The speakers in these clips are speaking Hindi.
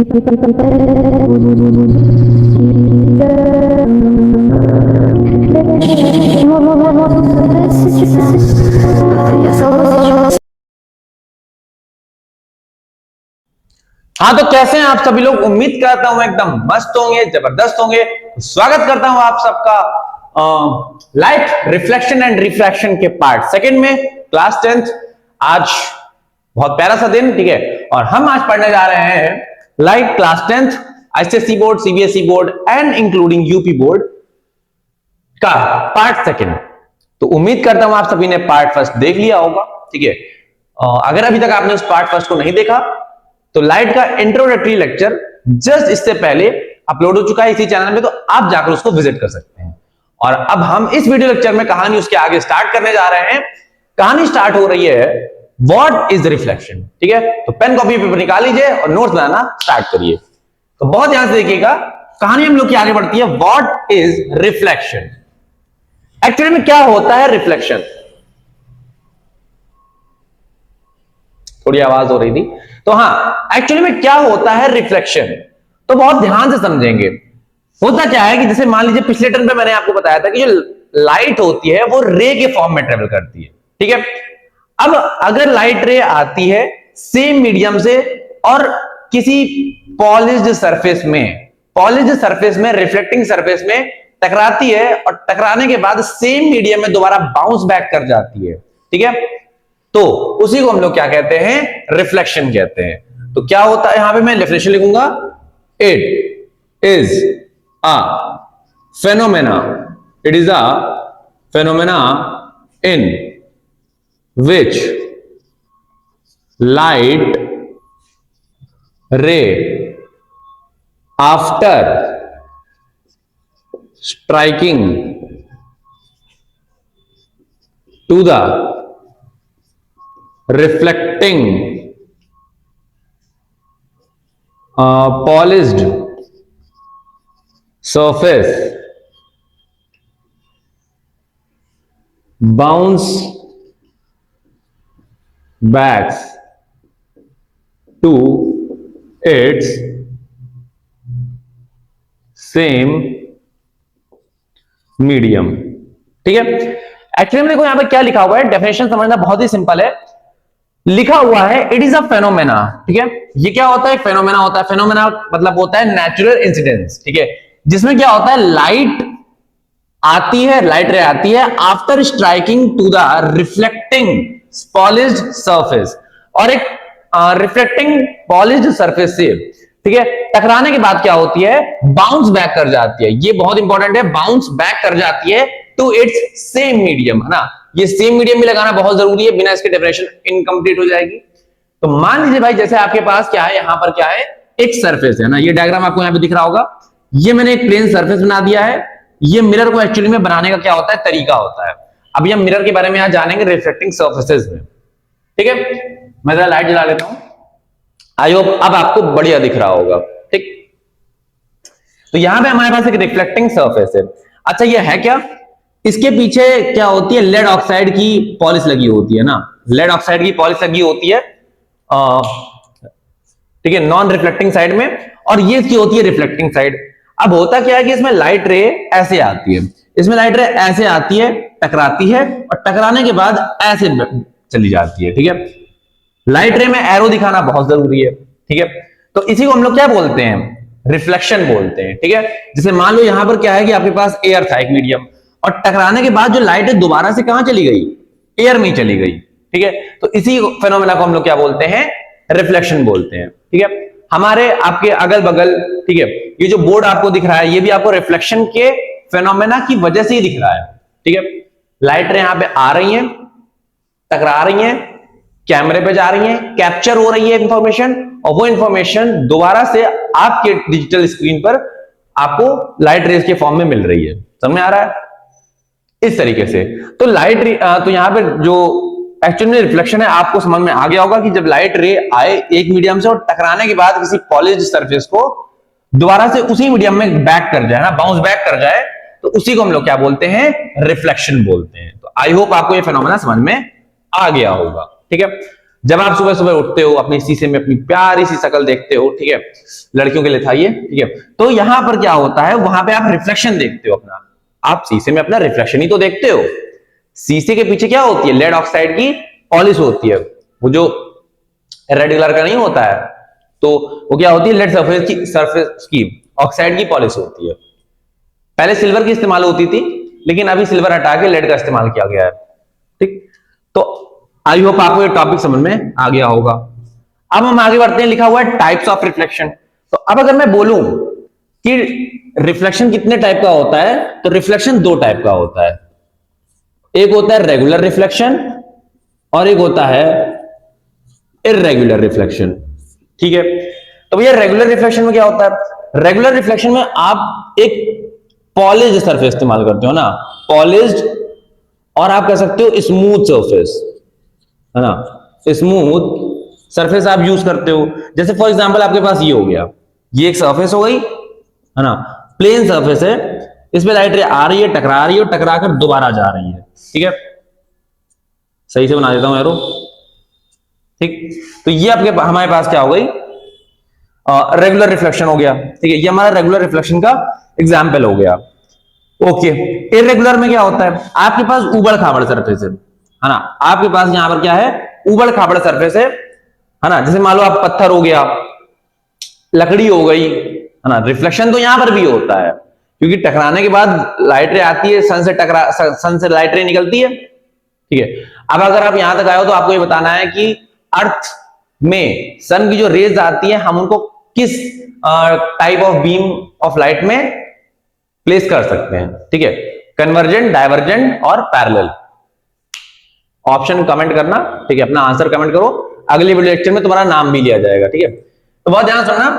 हाँ, तो कैसे हैं आप सभी लोग। उम्मीद करता हूं एकदम मस्त होंगे, जबरदस्त होंगे। स्वागत करता हूं आप सबका लाइट रिफ्लेक्शन एंड रिफ्रैक्शन के पार्ट सेकंड में क्लास 10th। आज बहुत प्यारा सा दिन, ठीक है। और हम आज पढ़ने जा रहे हैं light class 10th ICSE board, CBSE board and including UP board का पार्ट सेकंड। तो उम्मीद करता हूं आप सभी ने पार्ट फर्स्ट देख लिया होगा, ठीक है। अगर अभी तक आपने उस पार्ट फर्स्ट को नहीं देखा तो लाइट का इंट्रोडक्टरी लेक्चर जस्ट इससे पहले अपलोड हो चुका है इसी चैनल में, तो आप जाकर उसको विजिट कर सकते हैं। और अब हम इस वीडियो लेक्चर में कहानी उसके आगे स्टार्ट करने जा रहे हैं। कहानी स्टार्ट हो रही है व्हाट इज रिफ्लेक्शन, ठीक है। तो पेन कॉपी पेपर निकाल लीजिए और नोट्स बनाना स्टार्ट करिए। तो बहुत ध्यान से देखिएगा, कहानी हम लोग की आगे बढ़ती है। व्हाट इज रिफ्लेक्शन, एक्चुअली में क्या होता है रिफ्लेक्शन। थोड़ी आवाज हो रही थी। तो हाँ, एक्चुअली में क्या होता है रिफ्लेक्शन, तो बहुत ध्यान से समझेंगे। होता क्या है कि जैसे मान लीजिए पिछले टर्म पे मैंने आपको बताया था कि जो लाइट होती है वो रे के फॉर्म में ट्रेवल करती है, ठीक है। अब अगर लाइट रे आती है सेम मीडियम से और किसी पॉलिश्ड सरफेस में रिफ्लेक्टिंग सरफेस में टकराती है और टकराने के बाद सेम मीडियम में दोबारा बाउंस बैक कर जाती है, ठीक है, तो उसी को हम लोग क्या कहते हैं, रिफ्लेक्शन कहते हैं। तो क्या होता है, यहां पे मैं डेफिनेशन लिखूंगा, it is a phenomena, it is a phenomena in which light ray after striking to the reflecting polished surface bounce back to its same medium, ठीक है। एक्चुअली देखो यहां पे क्या लिखा हुआ है, डेफिनेशन समझना बहुत ही सिंपल है। लिखा हुआ है इट इज अ फेनोमेना, ठीक है। ये क्या होता है, फेनोमेना होता है। फेनोमेना मतलब होता है नेचुरल इंसिडेंस, ठीक है, जिसमें क्या होता है, लाइट आती है, लाइट रे आती है after striking to the reflecting polished surface, और एक रिफ्लेक्टिंग पॉलिश्ड सरफेस से, ठीक है, टकराने के बाद क्या होती है, बाउंस बैक कर जाती है। ये बहुत इंपॉर्टेंट है, बाउंस बैक कर जाती है टू इट्स सेम मीडियम, है ना। ये सेम मीडियम में लगाना बहुत जरूरी है, बिना इसके डेफिनेशन इनकम्प्लीट हो जाएगी। तो मान लीजिए भाई, जैसे आपके पास क्या है, यहां पर क्या है, एक सरफेस है ना। ये डायग्राम आपको यहां पे दिख रहा होगा। ये मैंने एक प्लेन सरफेस बना दिया है। ये मिरर को एक्चुअली में बनाने का क्या होता है, तरीका होता है। अभी हम मिरर के बारे में यहां जानेंगे रिफ्लेक्टिंग सर्फेसेस में, ठीक है। मैं जरा लाइट जला लेता हूं, आई होप अब आपको बढ़िया दिख रहा होगा, ठीक। तो यहां पे हमारे पास एक रिफ्लेक्टिंग सर्फेस है। अच्छा, ये है क्या, इसके पीछे क्या होती है, लेड ऑक्साइड की पॉलिश लगी होती है ना। लेड ऑक्साइड की पॉलिश लगी होती है, ठीक है, नॉन रिफ्लेक्टिंग साइड में, और ये इसकी होती है रिफ्लेक्टिंग साइड। अब होता क्या है कि इसमें लाइट रे ऐसे आती है, इसमें लाइट रे ऐसे आती है, टकराती है, और टकराने के बाद ऐसे चली जाती है, ठीक है। लाइट रे में एरो दिखाना बहुत जरूरी है, ठीक है। तो इसी को हम लोग क्या बोलते हैं, रिफ्लेक्शन बोलते हैं, ठीक है। जैसे मान लो यहां पर क्या है कि आपके पास एयर था, एक मीडियम, और टकराने के बाद जो लाइट है दोबारा से कहां चली गई, एयर में चली गई, ठीक है। तो इसी फेनोमेना को हम लोग क्या बोलते हैं, रिफ्लेक्शन बोलते हैं, ठीक है। हमारे आपके अगल बगल, ठीक है, ये जो बोर्ड आपको दिख रहा है, ये भी आपको रिफ्लेक्शन के फेनोमेना की वजह से ही दिख रहा है, ठीक है। लाइट यहां पे आ रही है, टकरा रही है, कैमरे पे जा रही है, कैप्चर हो रही है इंफॉर्मेशन, और वो इंफॉर्मेशन दोबारा से आपके डिजिटल स्क्रीन पर आपको लाइट रेज के फॉर्म में मिल रही है। समझ में आ रहा है, इस तरीके से। तो लाइट रे, तो यहां पे जो एक्चुअली में रिफ्लेक्शन है, आपको समझ में आ गया होगा कि जब लाइट रे आए एक मीडियम से और टकराने के बाद किसी पॉलिश्ड सरफेस को दोबारा से उसी मीडियम में बैक कर जाए ना, बाउंस बैक कर जाए, तो उसी को हम लोग क्या बोलते हैं, रिफ्लेक्शन बोलते हैं। तो आई होप आपको ये फेनोमेना समझ में आ गया होगा, ठीक है। जब आप सुबह सुबह उठते हो, अपने शीशे में अपनी प्यारी सी शक्ल देखते हो, ठीक है, लड़कियों के लिए था ये, ठीक है, तो यहां पर क्या होता है, वहां पे आप रिफ्लेक्शन देखते हो अपना, आप शीशे में अपना रिफ्लेक्शन ही तो देखते हो। शीशे के पीछे क्या होती है, लेड ऑक्साइड की पॉलिश होती है, वो जो रेड कलर का नहीं होता है, तो वो क्या होती है, लेड सरफेस की ऑक्साइड की पॉलिश होती है। पहले सिल्वर की इस्तेमाल होती थी, लेकिन अभी सिल्वर हटा के लेड का इस्तेमाल किया गया है, ठीक। तो आई होप आपको ये टॉपिक समझ में आ गया होगा। अब हम आगे बढ़ते हैं, लिखा हुआ है टाइप्स ऑफ रिफ्लेक्शन। तो अब अगर मैं बोलूं कि रिफ्लेक्शन कितने टाइप का होता है, तो रिफ्लेक्शन दो टाइप का होता है, एक होता है रेगुलर रिफ्लेक्शन और एक होता है इररेगुलर रिफ्लेक्शन, ठीक है। तो भैया रेगुलर रिफ्लेक्शन में क्या होता है, रेगुलर रिफ्लेक्शन में आप एक पॉलिश्ड सरफेस इस्तेमाल करते हो ना, पॉलिश्ड, और आप कह सकते हो स्मूथ सरफेस, है ना, स्मूथ सरफेस आप यूज करते हो। जैसे फॉर एग्जांपल आपके पास ये हो गया, ये एक सरफेस हो गई, है ना, प्लेन सरफेस है, इसमें लाइट रे आ रही है, टकरा रही है, और टकरा कर दोबारा जा रही है, ठीक है, सही से बना देता हूं एरो, ठीक। तो ये आपके हमारे पास क्या हो गई, रेगुलर रिफ्लेक्शन हो गया, ठीक है, ये हमारा रेगुलर रिफ्लेक्शन का एग्जाम्पल हो गया। ओके, इररेगुलर में क्या होता है, आपके पास उबड़ खाबड़ सरफेस है ना, आपके पास यहां पर क्या है, उबड़ खाबड़ सरफेस है ना, जैसे मान लो आप पत्थर हो गया, लकड़ी हो गई, है ना, रिफ्लेक्शन तो यहां पर भी होता है, क्योंकि टकराने के बाद लाइट रे आती है, सन से लाइट रे निकलती है, ठीक है। अब अगर आप यहां तक आए हो तो आपको ये बताना है कि अर्थ में सन की जो रेज आती है, हम उनको किस type of beam of light में प्लेस कर सकते हैं, ठीक है, कन्वर्जेंट, डाइवर्जेंट और पैरेलल। ऑप्शन कमेंट करना, ठीक है, अपना आंसर कमेंट करो, अगले वीडियो लेक्चर में तुम्हारा नाम भी लिया जाएगा, ठीक है। तो बहुत ध्यान सुनना,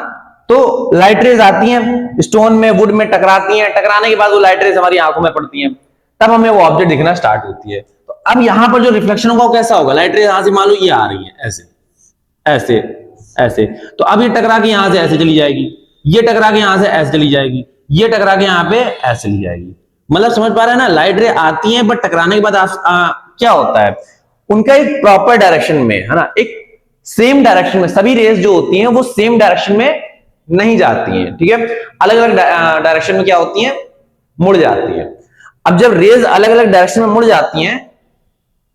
तो लाइट रेज आती हैं स्टोन में, वुड में, टकराती हैं, टकराने के बाद वो लाइट रेज हमारी आंखों में पड़ती हैं, तब हमें वो ऑब्जेक्ट दिखना स्टार्ट होती है। तो अब यहां पर जो रिफ्लेक्शन होगा वो कैसा होगा, लाइट रेज यहां से मान लो ये आ रही है ऐसे ऐसे ऐसे, तो अब ये टकरा के यहां से ऐसे चली जाएगी, ये टकरा के यहां से ऐसे चली जाएगी, ये टकरा के यहां पे ऐसे चली जाएगी। मतलब समझ पा रहे हैं ना, लाइट रे आती है, बट टकराने के बाद क्या होता है, उनका एक प्रॉपर डायरेक्शन में, है ना, एक सेम डायरेक्शन में, सभी रेज जो होती हैं वो सेम डायरेक्शन में नहीं जाती हैं, ठीक है, अलग अलग डायरेक्शन में क्या होती हैं, मुड़ जाती है। अब जब रेज अलग अलग डायरेक्शन में मुड़ जाती हैं,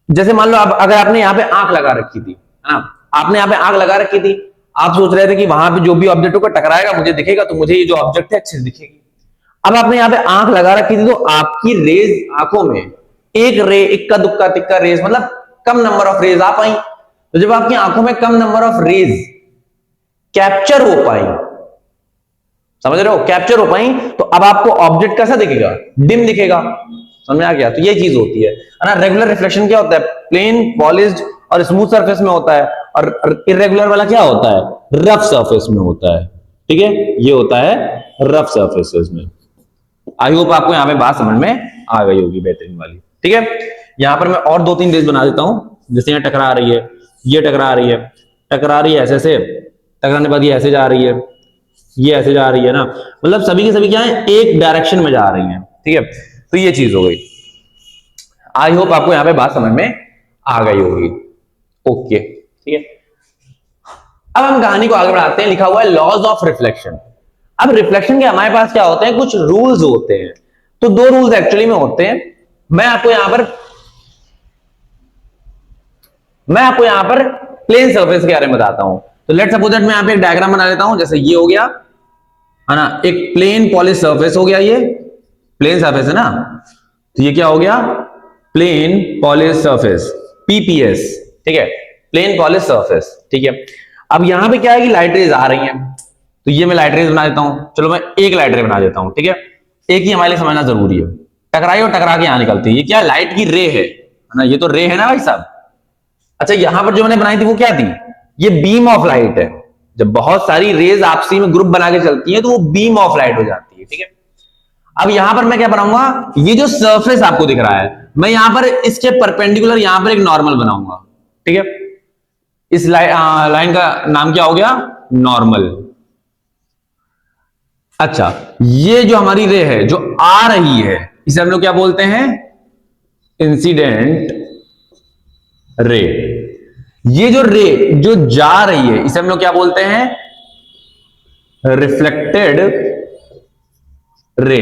जैसे मान लो अगर आपने यहाँ पे आंख लगा रखी थी, है ना, आपने यहाँ पे आंख लगा रखी थी, आप सोच रहे थे कि वहां पे जो भी ऑब्जेक्ट होगा टकराएगा मुझे दिखेगा, तो मुझे ये जो ऑब्जेक्ट है अच्छे से दिखेगी। अब आपने यहाँ पे आंख लगा रखी थी, तो आपकी रेज आंखों में एक रे, इक्का दुक्का तिक्का रेज, मतलब कम नंबर ऑफ रेज आ पाई। तो जब आपकी आंखों में कम नंबर ऑफ रेज कैप्चर हो पाई, समझ रहे हो, कैप्चर हो पाई, तो अब आपको ऑब्जेक्ट कैसा दिखेगा, डिम दिखेगा, समझ में आ गया। तो ये चीज होती है ना। रेगुलर रिफ्लेक्शन क्या होता है, प्लेन, पॉलिश्ड और स्मूथ सरफेस में होता है, और इरेगुलर वाला क्या होता है, रफ सरफेस में होता है, ठीक है, ये होता है रफ सरफेसेस में। आई होप आपको यहां पे बात समझ में आ गई होगी, बेहतरीन वाली, ठीक है। यहां पर मैं और दो तीन रेज बना देता हूं, जैसे यहां टकरा रही है, ये टकरा रही है, टकरा रही है ऐसे से, टकराने के बाद ये ऐसे जा रही है, ये ऐसे जा रही है ना, मतलब सभी की सभी क्या है, एक डायरेक्शन में जा रही है, ठीक है। तो ये चीज हो गई। आई होप आपको यहां पे बात समझ में आ गई होगी, ओके, ठीक है। अब हम कहानी को आगे बढ़ाते हैं, लिखा हुआ है लॉज ऑफ रिफ्लेक्शन। अब रिफ्लेक्शन के हमारे पास क्या होते हैं, कुछ रूल्स होते हैं, तो दो रूल्स एक्चुअली में होते हैं। मैं आपको यहां पर प्लेन सरफेस के बारे में बताता हूं। तो लेट्स सपोज दैट मैं यहां पे एक डायग्राम बना लेता हूं, जैसे ये हो गया, है ना, एक प्लेन पॉलिश सरफेस हो गया, ये प्लेन सरफेस है ना, तो ये क्या हो गया, प्लेन पॉलिश सरफेस, पीपीएस, ठीक है, प्लेन पॉलिश सरफेस, ठीक है। अब यहां पे क्या है कि लाइट रेज आ रही हैं, तो ये मैं लाइट रेज बना देता हूं, चलो मैं एक लाइट रे बना देता हूं, ठीक है, एक ही हमारे लिए समझना जरूरी है, टकराई और टकरा के यहां निकलती है, ये क्या लाइट की रे है ना, ये तो रे है ना भाई साहब। अच्छा, यहां पर जो मैंने बनाई थी वो क्या थी, ये बीम ऑफ लाइट है। जब बहुत सारी रेज आपसी में ग्रुप बना के चलती है तो वो बीम ऑफ लाइट हो जाती है, ठीक है। अब यहां पर मैं क्या बनाऊंगा, ये जो सरफेस आपको दिख रहा है, मैं यहां पर इसके परपेंडिकुलर यहां पर एक नॉर्मल बनाऊंगा, ठीक है। इस लाइन का नाम क्या हो गया, नॉर्मल। अच्छा, ये जो हमारी रे है जो आ रही है, इसे हम लोग क्या बोलते हैं, इंसिडेंट रे। ये जो रे जो जा रही है इसे हम लोग क्या बोलते हैं, रिफ्लेक्टेड रे।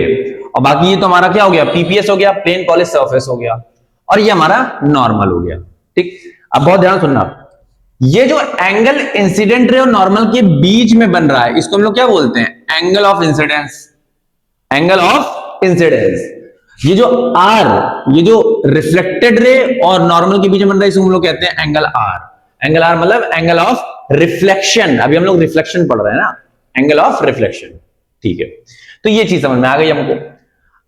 और बाकी ये तो हमारा क्या हो गया, पीपीएस हो गया, प्लेन पॉलिश सरफेस हो गया, और ये हमारा नॉर्मल हो गया। ठीक, अब बहुत ध्यान सुनना, ये जो एंगल इंसिडेंट रे और नॉर्मल के बीच में बन रहा है इसको हम लोग क्या बोलते हैं, angle of incidence. Angle of incidence, ये जो आर, ये जो रिफ्लेक्टेड रे और नॉर्मल के बीच में बन रहा है इसको हम लोग कहते हैं एंगल आर। एंगल आर मतलब एंगल ऑफ रिफ्लेक्शन। अभी हम लोग रिफ्लेक्शन पढ़ रहे हैं ना, एंगल ऑफ रिफ्लेक्शन। ठीक है, तो ये चीज समझ में आ गई हमको।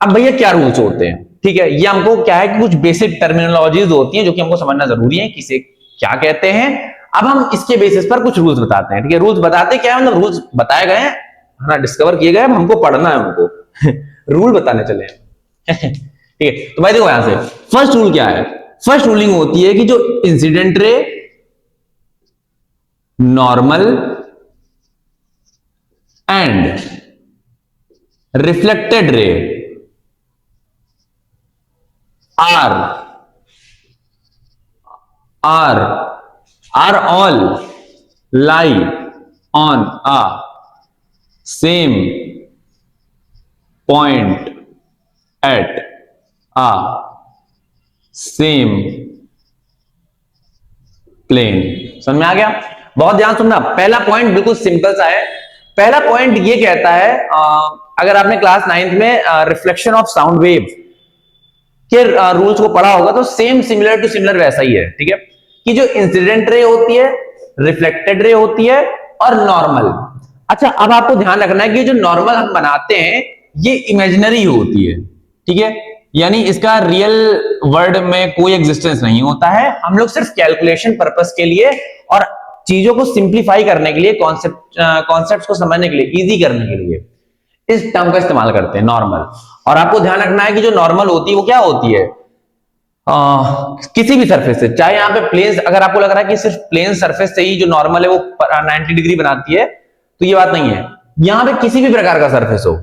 अब भैया क्या रूल्स होते हैं, ठीक है, ये हमको क्या है कि कुछ बेसिक टर्मिनोलॉजीज होती हैं जो कि हमको समझना जरूरी है, किसे क्या कहते हैं। अब हम इसके बेसिस पर कुछ रूल्स बताते हैं। ठीक है, रूल्स बताते क्या है, मतलब रूल्स बताए गए हैं ना, डिस्कवर किए गए, हमको पढ़ना है उनको रूल बताने चले हैं ठीक है, तो भाई देखो यहां से फर्स्ट रूल क्या है, फर्स्ट रूलिंग होती है कि जो incident ray, normal and reflected ray are all lie on a same point at a same plane। समझ में आ गया? बहुत ध्यान सुनना, पहला पॉइंट बिल्कुल सिंपल सा है। पहला पॉइंट ये कहता है, अगर आपने क्लास 9th में रिफ्लेक्शन ऑफ साउंड वेव के रूल्स को पढ़ा होगा तो सेम सिमिलर टू सिमिलर वैसा ही है। ठीक है, कि जो इंसिडेंट रे होती है, रिफ्लेक्टेड रे होती है और नॉर्मल। अच्छा, अब आपको ध्यान रखना है कि जो नॉर्मल हम बनाते हैं ये इमेजिनरी होती है। ठीक है, यानी इसका रियल वर्ल्ड में कोई एग्जिस्टेंस नहीं होता है। हम लोग सिर्फ कैलकुलेशन पर्पस के लिए और चीजों को सिंप्लीफाई करने के लिए, कॉन्सेप्ट्स को समझने के लिए, इजी करने के लिए इस टर्म का इस्तेमाल करते हैं, नॉर्मल। और आपको ध्यान रखना है कि जो नॉर्मल होती है वो क्या होती है, किसी भी सरफेस से, चाहे यहाँ पे प्लेन, अगर आपको लग रहा है कि सिर्फ प्लेन सरफेस से ही जो नॉर्मल है वो 90 डिग्री बनाती है, तो ये बात नहीं है। यहाँ पे किसी भी प्रकार का सरफेस हो,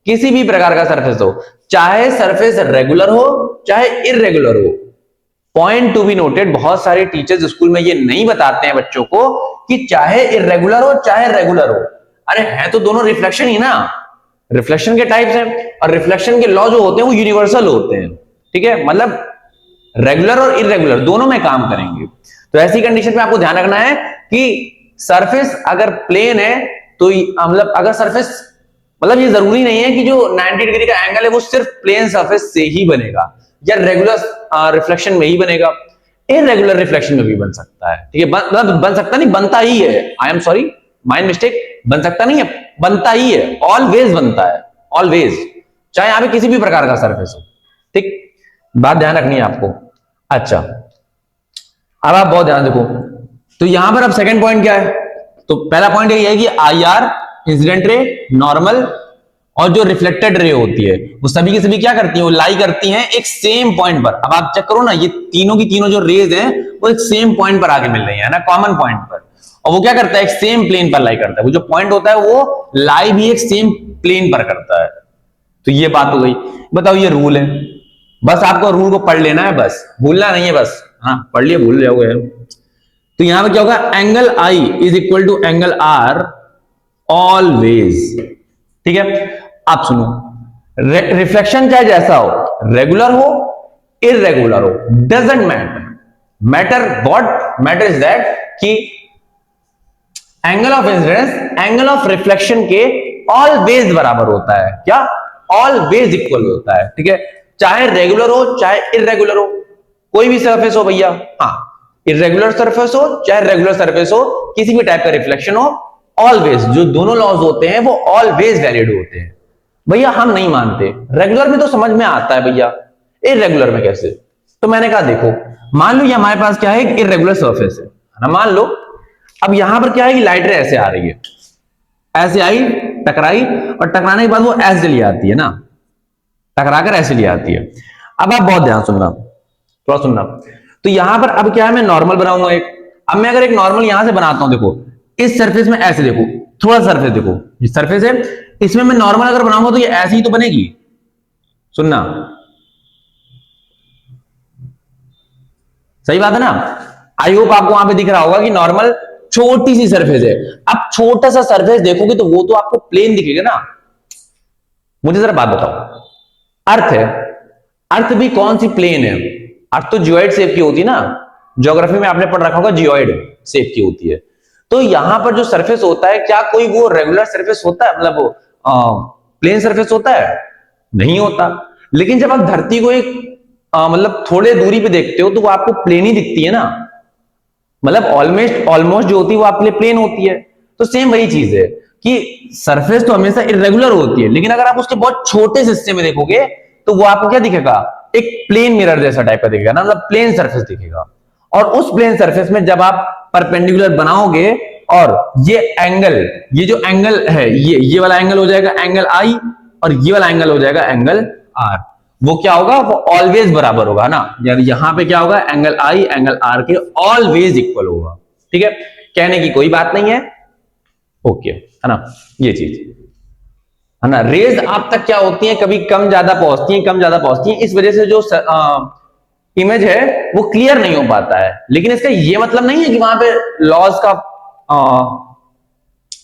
किसी भी प्रकार का सरफेस हो, चाहे सरफेस रेगुलर हो चाहे इररेगुलर हो। पॉइंट टू बी नोटेड, बहुत सारे टीचर्स स्कूल में ये नहीं बताते हैं बच्चों को कि चाहे इररेगुलर हो चाहे रेगुलर हो। अरे है तो दोनों रिफ्लेक्शन ही ना, रिफ्लेक्शन के टाइप्स हैं और रिफ्लेक्शन के लॉ जो होते हैं वो यूनिवर्सल होते हैं। ठीक है, मतलब रेगुलर और इररेगुलर दोनों में काम करेंगे। तो ऐसी कंडीशन में आपको ध्यान रखना है कि सरफेस अगर प्लेन है तो मतलब अगर सरफेस, मतलब ये जरूरी नहीं है कि जो 90 डिग्री का एंगल है वो सिर्फ प्लेन सरफेस से ही बनेगा या रेगुलर रिफ्लेक्शन में ही बनेगा, इररेगुलर रिफ्लेक्शन में भी बन सकता है। ठीक है, मतलब बन सकता नहीं, बनता ही है। I am sorry, mind mistake, बन सकता नहीं है, बनता ही है, ऑलवेज बनता है, ऑलवेज, चाहे यहां पे किसी भी प्रकार का सरफेस हो। ठीक, बात ध्यान रखनी है आपको। अच्छा, अब आप बहुत ध्यान देखो, तो यहां पर अब सेकंड पॉइंट क्या है, तो पहला पॉइंट ये है कि I R, incident ray, normal और जो रिफ्लेक्टेड रे होती है वो सभी की सभी क्या करती है, वो लाई करती हैं एक सेम पॉइंट पर। अब आप चेक करो ना, ये तीनों की तीनों जो रेज हैं वो एक सेम पॉइंट पर आके मिल रही है ना, कॉमन पॉइंट पर। और वो क्या करता है, एक सेम प्लेन पर लाई करता है। वो जो पॉइंट होता है वो लाई भी एक सेम प्लेन पर करता है। तो ये बात हो गई। बताओ, ये रूल है, बस आपको रूल को पढ़ लेना है, बस भूलना नहीं है, बस हाँ पढ़ लिया भूल जाओगे। तो यहां पर क्या होगा, angle I is equal to angle R always. ठीक है, आप सुनो, रिफ्लेक्शन चाहे जैसा हो, रेगुलर हो इररेगुलर हो, doesn't matter, matter what matter is that कि angle of incidence angle of reflection के ऑलवेज बराबर होता है। क्या, ऑलवेज इक्वल होता है। ठीक है, चाहे रेगुलर हो चाहे इररेगुलर हो, कोई भी सरफेस हो भैया, हाँ इररेगुलर सरफेस हो चाहे रेगुलर सरफेस हो, किसी भी टाइप का रिफ्लेक्शन हो, ऑलवेज जो दोनों लॉज होते हैं वो ऑलवेज वैलिड होते हैं। भैया हम नहीं मानते, रेगुलर में तो समझ में आता है भैया, इररेगुलर में कैसे? तो मैंने कहा देखो, मान लो ये हमारे पास क्या है, इररेगुलर सरफेस है ना, मान लो। अब यहां पर क्या है कि लाइट रे ऐसे आ रही है, ऐसे आई, टकराई, और टकराने के बाद वो ऐसे चली आती है ना, टकराकर ऐसे ले आती है। अब आप बहुत ध्यान सुनना, थोड़ा सुनना। तो यहां पर अब क्या है, मैं नॉर्मल बनाऊंगा एक। अब मैं अगर एक नॉर्मल यहां से बनाता हूं, देखो इस सरफेस में ऐसे, देखो थोड़ा सरफेस देखो, ये सरफेस है, इसमें मैं नॉर्मल अगर बनाऊंगा तो ये ऐसी ही तो बनेगी। सुनना, सही बात है ना, आई होप आपको वहां पे दिख रहा होगा कि नॉर्मल छोटी सी सरफेस है। अब छोटा सा सरफेस देखोगे तो वो तो आपको प्लेन दिखेगा ना। मुझे जरा बात बताओ, अर्थ है, अर्थ भी कौन सी प्लेन है? अर्थ तो जियोइड शेप की होती है ना, ज्योग्राफी में आपने पढ़ रखा होगा जियोइड शेप की होती है। तो यहां पर जो सरफेस होता है, क्या कोई वो रेगुलर सरफेस होता है, मतलब वो प्लेन सरफेस होता है? नहीं होता। लेकिन जब आप धरती को एक मतलब थोड़े दूरी पे देखते हो तो वो आपको प्लेन ही दिखती है ना, मतलब ऑलमोस्ट ऑलमोस्ट जो होती है वो आपके लिए प्लेन होती है। तो सेम वही चीज है कि सरफेस तो हमेशा इरेगुलर होती है, लेकिन अगर आप उसके बहुत छोटे से हिस्से में देखोगे तो वो आपको क्या दिखेगा? एक प्लेन मिरर जैसा टाइप का दिखेगा ना, मतलब प्लेन सरफेस दिखेगा। और उस प्लेन सरफेस में जब आप परपेंडिकुलर बनाओगे और ये एंगल, ये जो एंगल है, ये वाला एंगल हो जाएगा एंगल आई, और ये वाला एंगल हो जाएगा एंगल आर। वो क्या होगा? वो ऑलवेज बराबर होगा ना। यहां पे क्या होगा? एंगल आई एंगल आर के ऑलवेज इक्वल होगा। ठीक है, कहने की कोई बात नहीं है। ओके है ना, ये चीज है ना। रेज आप तक क्या होती है, कभी कम ज्यादा पहुंचती है, कम ज्यादा पहुंचती है, इस वजह से जो इमेज है वो क्लियर नहीं हो पाता है। लेकिन इसका ये मतलब नहीं है कि वहां पे लॉज का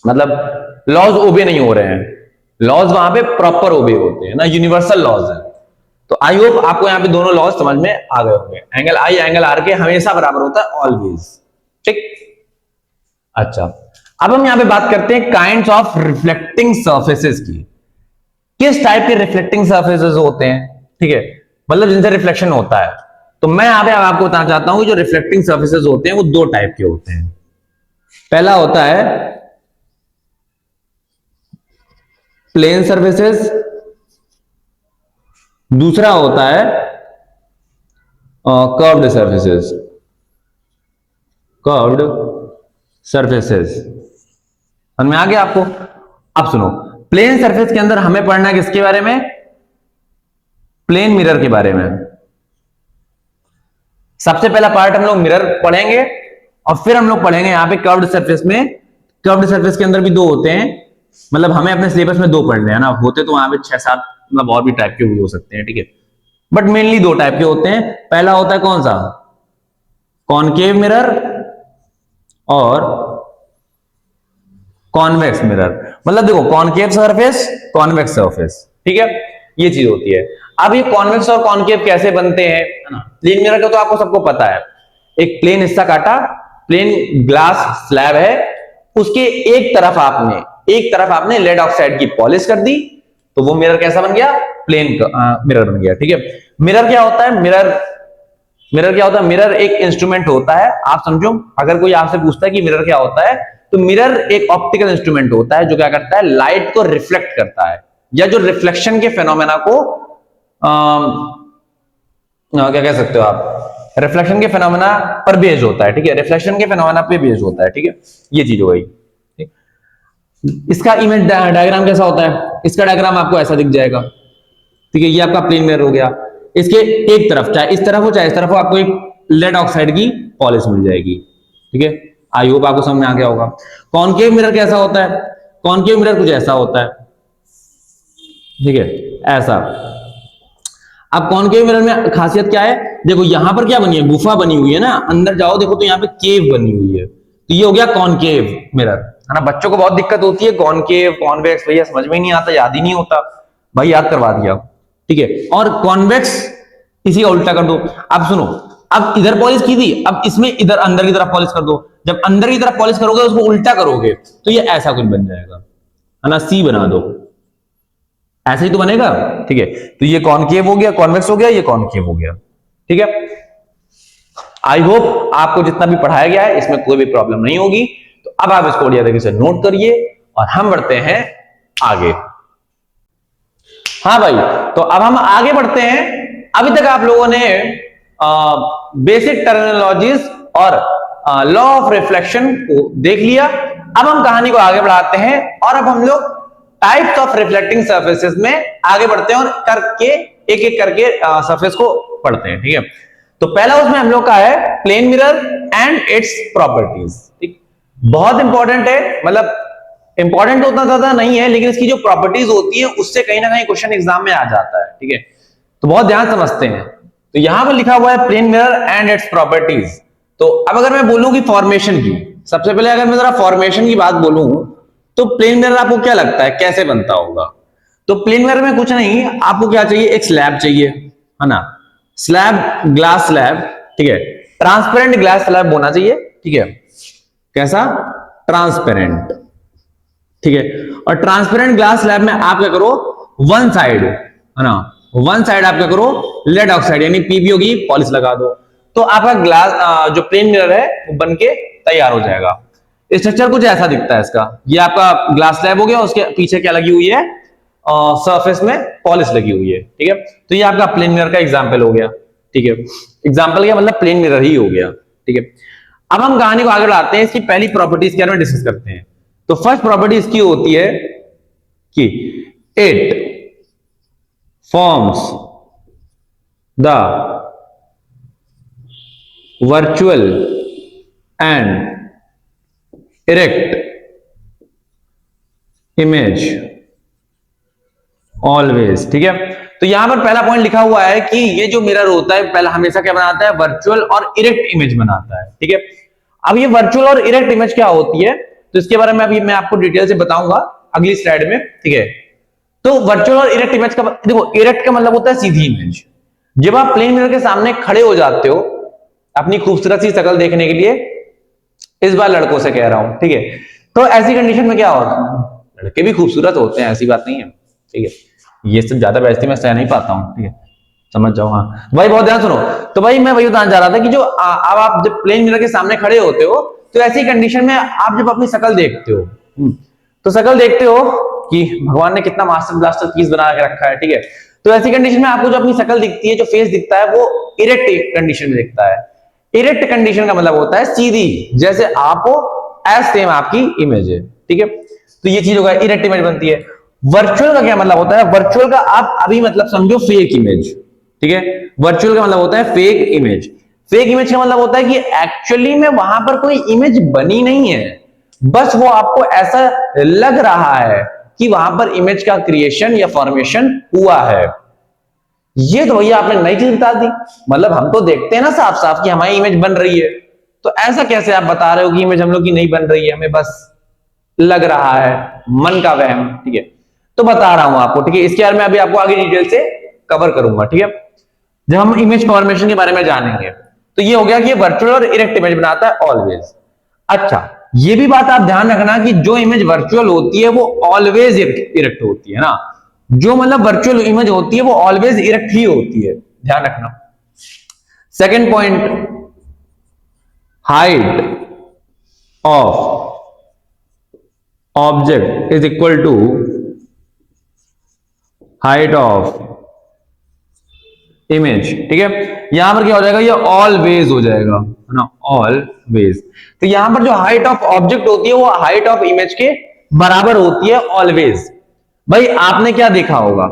मतलब लॉज ओबे नहीं हो रहे हैं। लॉज वहां पे प्रॉपर ओबे होते हैं ना, यूनिवर्सल लॉज है। तो आई होप आपको यहाँ पे दोनों लॉज समझ में आ गए होंगे। एंगल आई एंगल आर के हमेशा बराबर होता है, ऑलवेज। ठीक, अच्छा, अब हम यहां पे बात करते हैं काइंड्स ऑफ रिफ्लेक्टिंग सर्फेसेस की। किस टाइप के रिफ्लेक्टिंग सर्फेसेस होते हैं, ठीक है, मतलब जिनसे रिफ्लेक्शन होता है। तो मैं यहां पे आपको बताना चाहता हूं जो रिफ्लेक्टिंग सर्फेसेस होते हैं वो दो टाइप के होते हैं। पहला होता है प्लेन सर्फेसेस, दूसरा होता है कर्व्ड सर्फेसेस। कर्व्ड सर्फेसेस समझ में आ गया आपको? अब सुनो, प्लेन सरफेस के अंदर हमें पढ़ना है किसके बारे में? प्लेन मिरर के बारे में। सबसे पहला पार्ट हम लोग मिरर पढ़ेंगे और फिर हम लोग पढ़ेंगे यहां पे कर्व्ड सरफेस में। कर्व्ड सरफेस के अंदर भी दो होते हैं, मतलब हमें अपने सिलेबस में दो पढ़ने हैं ना, होते तो वहां पे 6-7 मतलब और भी टाइप के हो सकते हैं, ठीक है, बट मेनली दो टाइप के होते हैं। पहला होता है कौन सा? कॉनकेव मिरर और कॉन्वेक्स मिरर। मतलब देखो, कॉनकेव सरफेस, कॉन्वेक्स सरफेस, ठीक है, ये चीज होती है। अब ये कॉन्वेक्स और कॉनकेव कैसे बनते हैं, है ना? प्लेन मिरर का तो आपको सबको पता है, एक प्लेन हिस्सा काटा, प्लेन ग्लास स्लैब है, उसके एक तरफ आपने लेड ऑक्साइड की पॉलिश कर दी, तो वो मिरर कैसा बन गया? प्लेन मिरर बन गया। ठीक है, मिरर क्या होता है? मिरर क्या होता है? मिरर एक इंस्ट्रूमेंट होता है, आप समझो, अगर कोई आपसे पूछता है कि मिरर क्या होता है, तो मिरर एक ऑप्टिकल इंस्ट्रूमेंट होता है जो क्या करता है? लाइट को रिफ्लेक्ट करता है, या जो रिफ्लेक्शन के फेनोमेना को क्या कह सकते हो आप, रिफ्लेक्शन के फेनोमेना पर बेस्ड होता है। ठीक है, रिफ्लेक्शन के फेनोमेना पे बेस्ड होता है। ठीक है, ये चीज हो गई। इसका इमेज डायग्राम कैसा होता है? इसका डायग्राम आपको ऐसा दिख जाएगा। ठीक है, ये आपका प्लेन मिरर हो गया, इसके एक तरफ, चाहे इस तरफ हो चाहे इस तरफ हो, आपको एक लेड ऑक्साइड की पॉलिश मिल जाएगी। ठीक है, आई होप आपको समझ में आ गया होगा। कॉनकेव मिरर कैसा होता है? कॉनकेव मिरर कुछ ऐसा होता है, ठीक है, ऐसा। अब कॉनकेव मिरर में खासियत क्या है? देखो यहां पर क्या बनी है? गुफा बनी हुई है ना, अंदर जाओ देखो तो यहाँ पे केव बनी हुई है, तो ये हो गया कॉनकेव मिरर, है ना। बच्चों को बहुत दिक्कत होती है, कॉनकेव कॉन्वेक्स भैया समझ में ही नहीं आता, याद ही नहीं होता, भाई याद करवा दिया। ठीक है, और कॉन्वेक्स इसी का उल्टा कर दो। अब सुनो, अब इधर पॉलिश की थी, अब इसमें इधर अंदर की तरफ पॉलिश कर दो। जब अंदर की तरफ पॉलिश करोगे उसको उल्टा करोगे तो ये ऐसा कुछ बन जाएगा, है ना, सी बना दो, ऐसे ही तो बनेगा। ठीक है, तो ये कॉनकेव हो गया, कॉन्वेक्स हो गया, ये कॉनकेव हो गया। ठीक है, आई होप आपको जितना भी पढ़ाया गया है इसमें कोई भी प्रॉब्लम नहीं होगी। तो अब आप इसको बढ़िया तरीके से नोट करिए और हम बढ़ते हैं आगे। हाँ भाई, तो अब हम आगे बढ़ते हैं। अभी तक आप लोगों ने बेसिक टर्मिनोलॉजीज और लॉ ऑफ रिफ्लेक्शन को देख लिया। अब हम कहानी को आगे बढ़ाते हैं और अब हम लोग टाइप्स ऑफ रिफ्लेक्टिंग सर्फेसेस में आगे बढ़ते हैं और करके एक एक करके सरफेस को पढ़ते हैं। ठीक है, तो पहला उसमें हम लोग का है plane mirror and its properties. ठीक, बहुत इंपॉर्टेंट है, मतलब इंपॉर्टेंट तो उतना ज्यादा नहीं है, लेकिन इसकी जो प्रॉपर्टीज होती है उससे कहीं ना कहीं क्वेश्चन एग्जाम में आ जाता है। ठीक है, तो बहुत ध्यान समझते हैं। तो यहां पर लिखा हुआ है plane mirror and its properties. तो अब अगर मैं बोलूं कि फॉर्मेशन की, सबसे पहले अगर मैं जरा फॉर्मेशन की बात बोलूं तो प्लेन मिरर आपको क्या लगता है कैसे बनता होगा? तो प्लेन मिरर में कुछ नहीं, आपको क्या चाहिए, एक स्लैब चाहिए, है ना, स्लैब, ग्लास स्लैब, ठीक है, ट्रांसपेरेंट ग्लास स्लैब होना चाहिए, ठीक है, कैसा, ट्रांसपेरेंट, ठीक है। और ट्रांसपेरेंट ग्लास स्लैब में आप क्या करो, वन साइड, है ना, वन साइड आप क्या करो, लेड ऑक्साइड यानी पीबीओ की पॉलिश लगा दो, तो आपका ग्लास जो प्लेन मिरर है वो बन के तैयार हो जाएगा। स्ट्रक्चर कुछ ऐसा दिखता है इसका, ये आपका ग्लास स्लैब हो गया, उसके पीछे क्या लगी हुई है, सरफेस में पॉलिश लगी हुई है, ठीक है। तो ये आपका प्लेन मिरर का एग्जांपल हो गया, ठीक है, एग्जांपल क्या मतलब प्लेन मिरर ही हो गया, ठीक है। अब हम कहानी को आगे बढ़ाते हैं, इसकी पहली प्रॉपर्टीज के बारे में डिस्कस करते हैं। तो फर्स्ट प्रॉपर्टी इसकी होती है कि it forms the virtual and erect image always, ठीक है। तो यहां पर पहला पॉइंट लिखा हुआ है कि ये जो मिरर होता है पहला हमेशा क्या बनाता है, वर्चुअल और इरेक्ट इमेज बनाता है, ठीक है। अब ये वर्चुअल और इरेक्ट इमेज क्या होती है, तो इसके बारे में अभी मैं आपको डिटेल से बताऊंगा अगली स्लाइड में, ठीक है। तो वर्चुअल और इरेक्ट इमेज का देखो, इरेक्ट का मतलब होता है सीधी इमेज। जब आप प्लेन मिरर के सामने खड़े हो जाते हो अपनी खूबसूरत सी शक्ल देखने के लिए, इस बार लड़कों से कह रहा हूं, ठीक है, तो ऐसी कंडीशन में क्या होता है, लड़के भी खूबसूरत होते हैं, ऐसी बात नहीं है, ठीक है, ये सब ज्यादा बेइज्जती मैं सह नहीं पाता हूं, ठीक है, समझ जाओ। हाँ भाई बहुत ध्यान सुनो। तो भाई मैं वही बताना चाह रहा था कि जो अब आप जब प्लेन मिरर के सामने खड़े होते हो तो ऐसी कंडीशन में आप जब अपनी शक्ल देखते हो, तो शक्ल देखते हो कि भगवान ने कितना मास्टर ब्लास्टर पीस बना के रखा है, ठीक है। तो ऐसी कंडीशन में आपको जो अपनी शक्ल दिखती है, जो फेस दिखता है, वो इरेक्ट कंडीशन में दिखता है। इरेक्ट कंडीशन का मतलब होता है सीधी, जैसे आप हो एज सेम आपकी इमेज है, ठीक है। तो ये चीज होगा, इरेक्ट इमेज बनती है। वर्चुअल का क्या मतलब होता है, वर्चुअल का आप अभी मतलब समझो फेक इमेज, ठीक है। वर्चुअल का मतलब होता है फेक इमेज। फेक इमेज का मतलब होता है कि एक्चुअली में वहां पर कोई इमेज बनी नहीं है, बस वो आपको ऐसा लग रहा है कि वहां पर इमेज का क्रिएशन या फॉर्मेशन हुआ है। ये तो भैया आपने नई चीज बता दी, मतलब हम तो देखते हैं ना साफ साफ कि हमारी इमेज बन रही है, तो ऐसा कैसे आप बता रहे हो कि इमेज हम लोग की नहीं बन रही है, हमें बस लग रहा है, मन का वहम, ठीक है। तो बता रहा हूं आपको, ठीक है, इसके बारे में अभी आपको आगे डिटेल से कवर करूंगा, ठीक है, जब हम इमेज फॉर्मेशन के बारे में जानेंगे। तो ये हो गया कि ये वर्चुअल और इरेक्ट इमेज बनाता है ऑलवेज। अच्छा, ये भी बात आप ध्यान रखना कि जो इमेज वर्चुअल होती है वो ऑलवेज इरेक्ट होती है ना, जो मतलब वर्चुअल इमेज होती है वो ऑलवेज इरेक्ट ही होती है, ध्यान रखना। Second point, height of object is equal to height of image, ठीक है। यहां पर क्या हो जाएगा, ये ऑलवेज हो जाएगा, है ना, ऑलवेज। तो यहां पर जो हाइट ऑफ ऑब्जेक्ट होती है वो हाइट ऑफ इमेज के बराबर होती है ऑलवेज। भाई आपने क्या देखा होगा,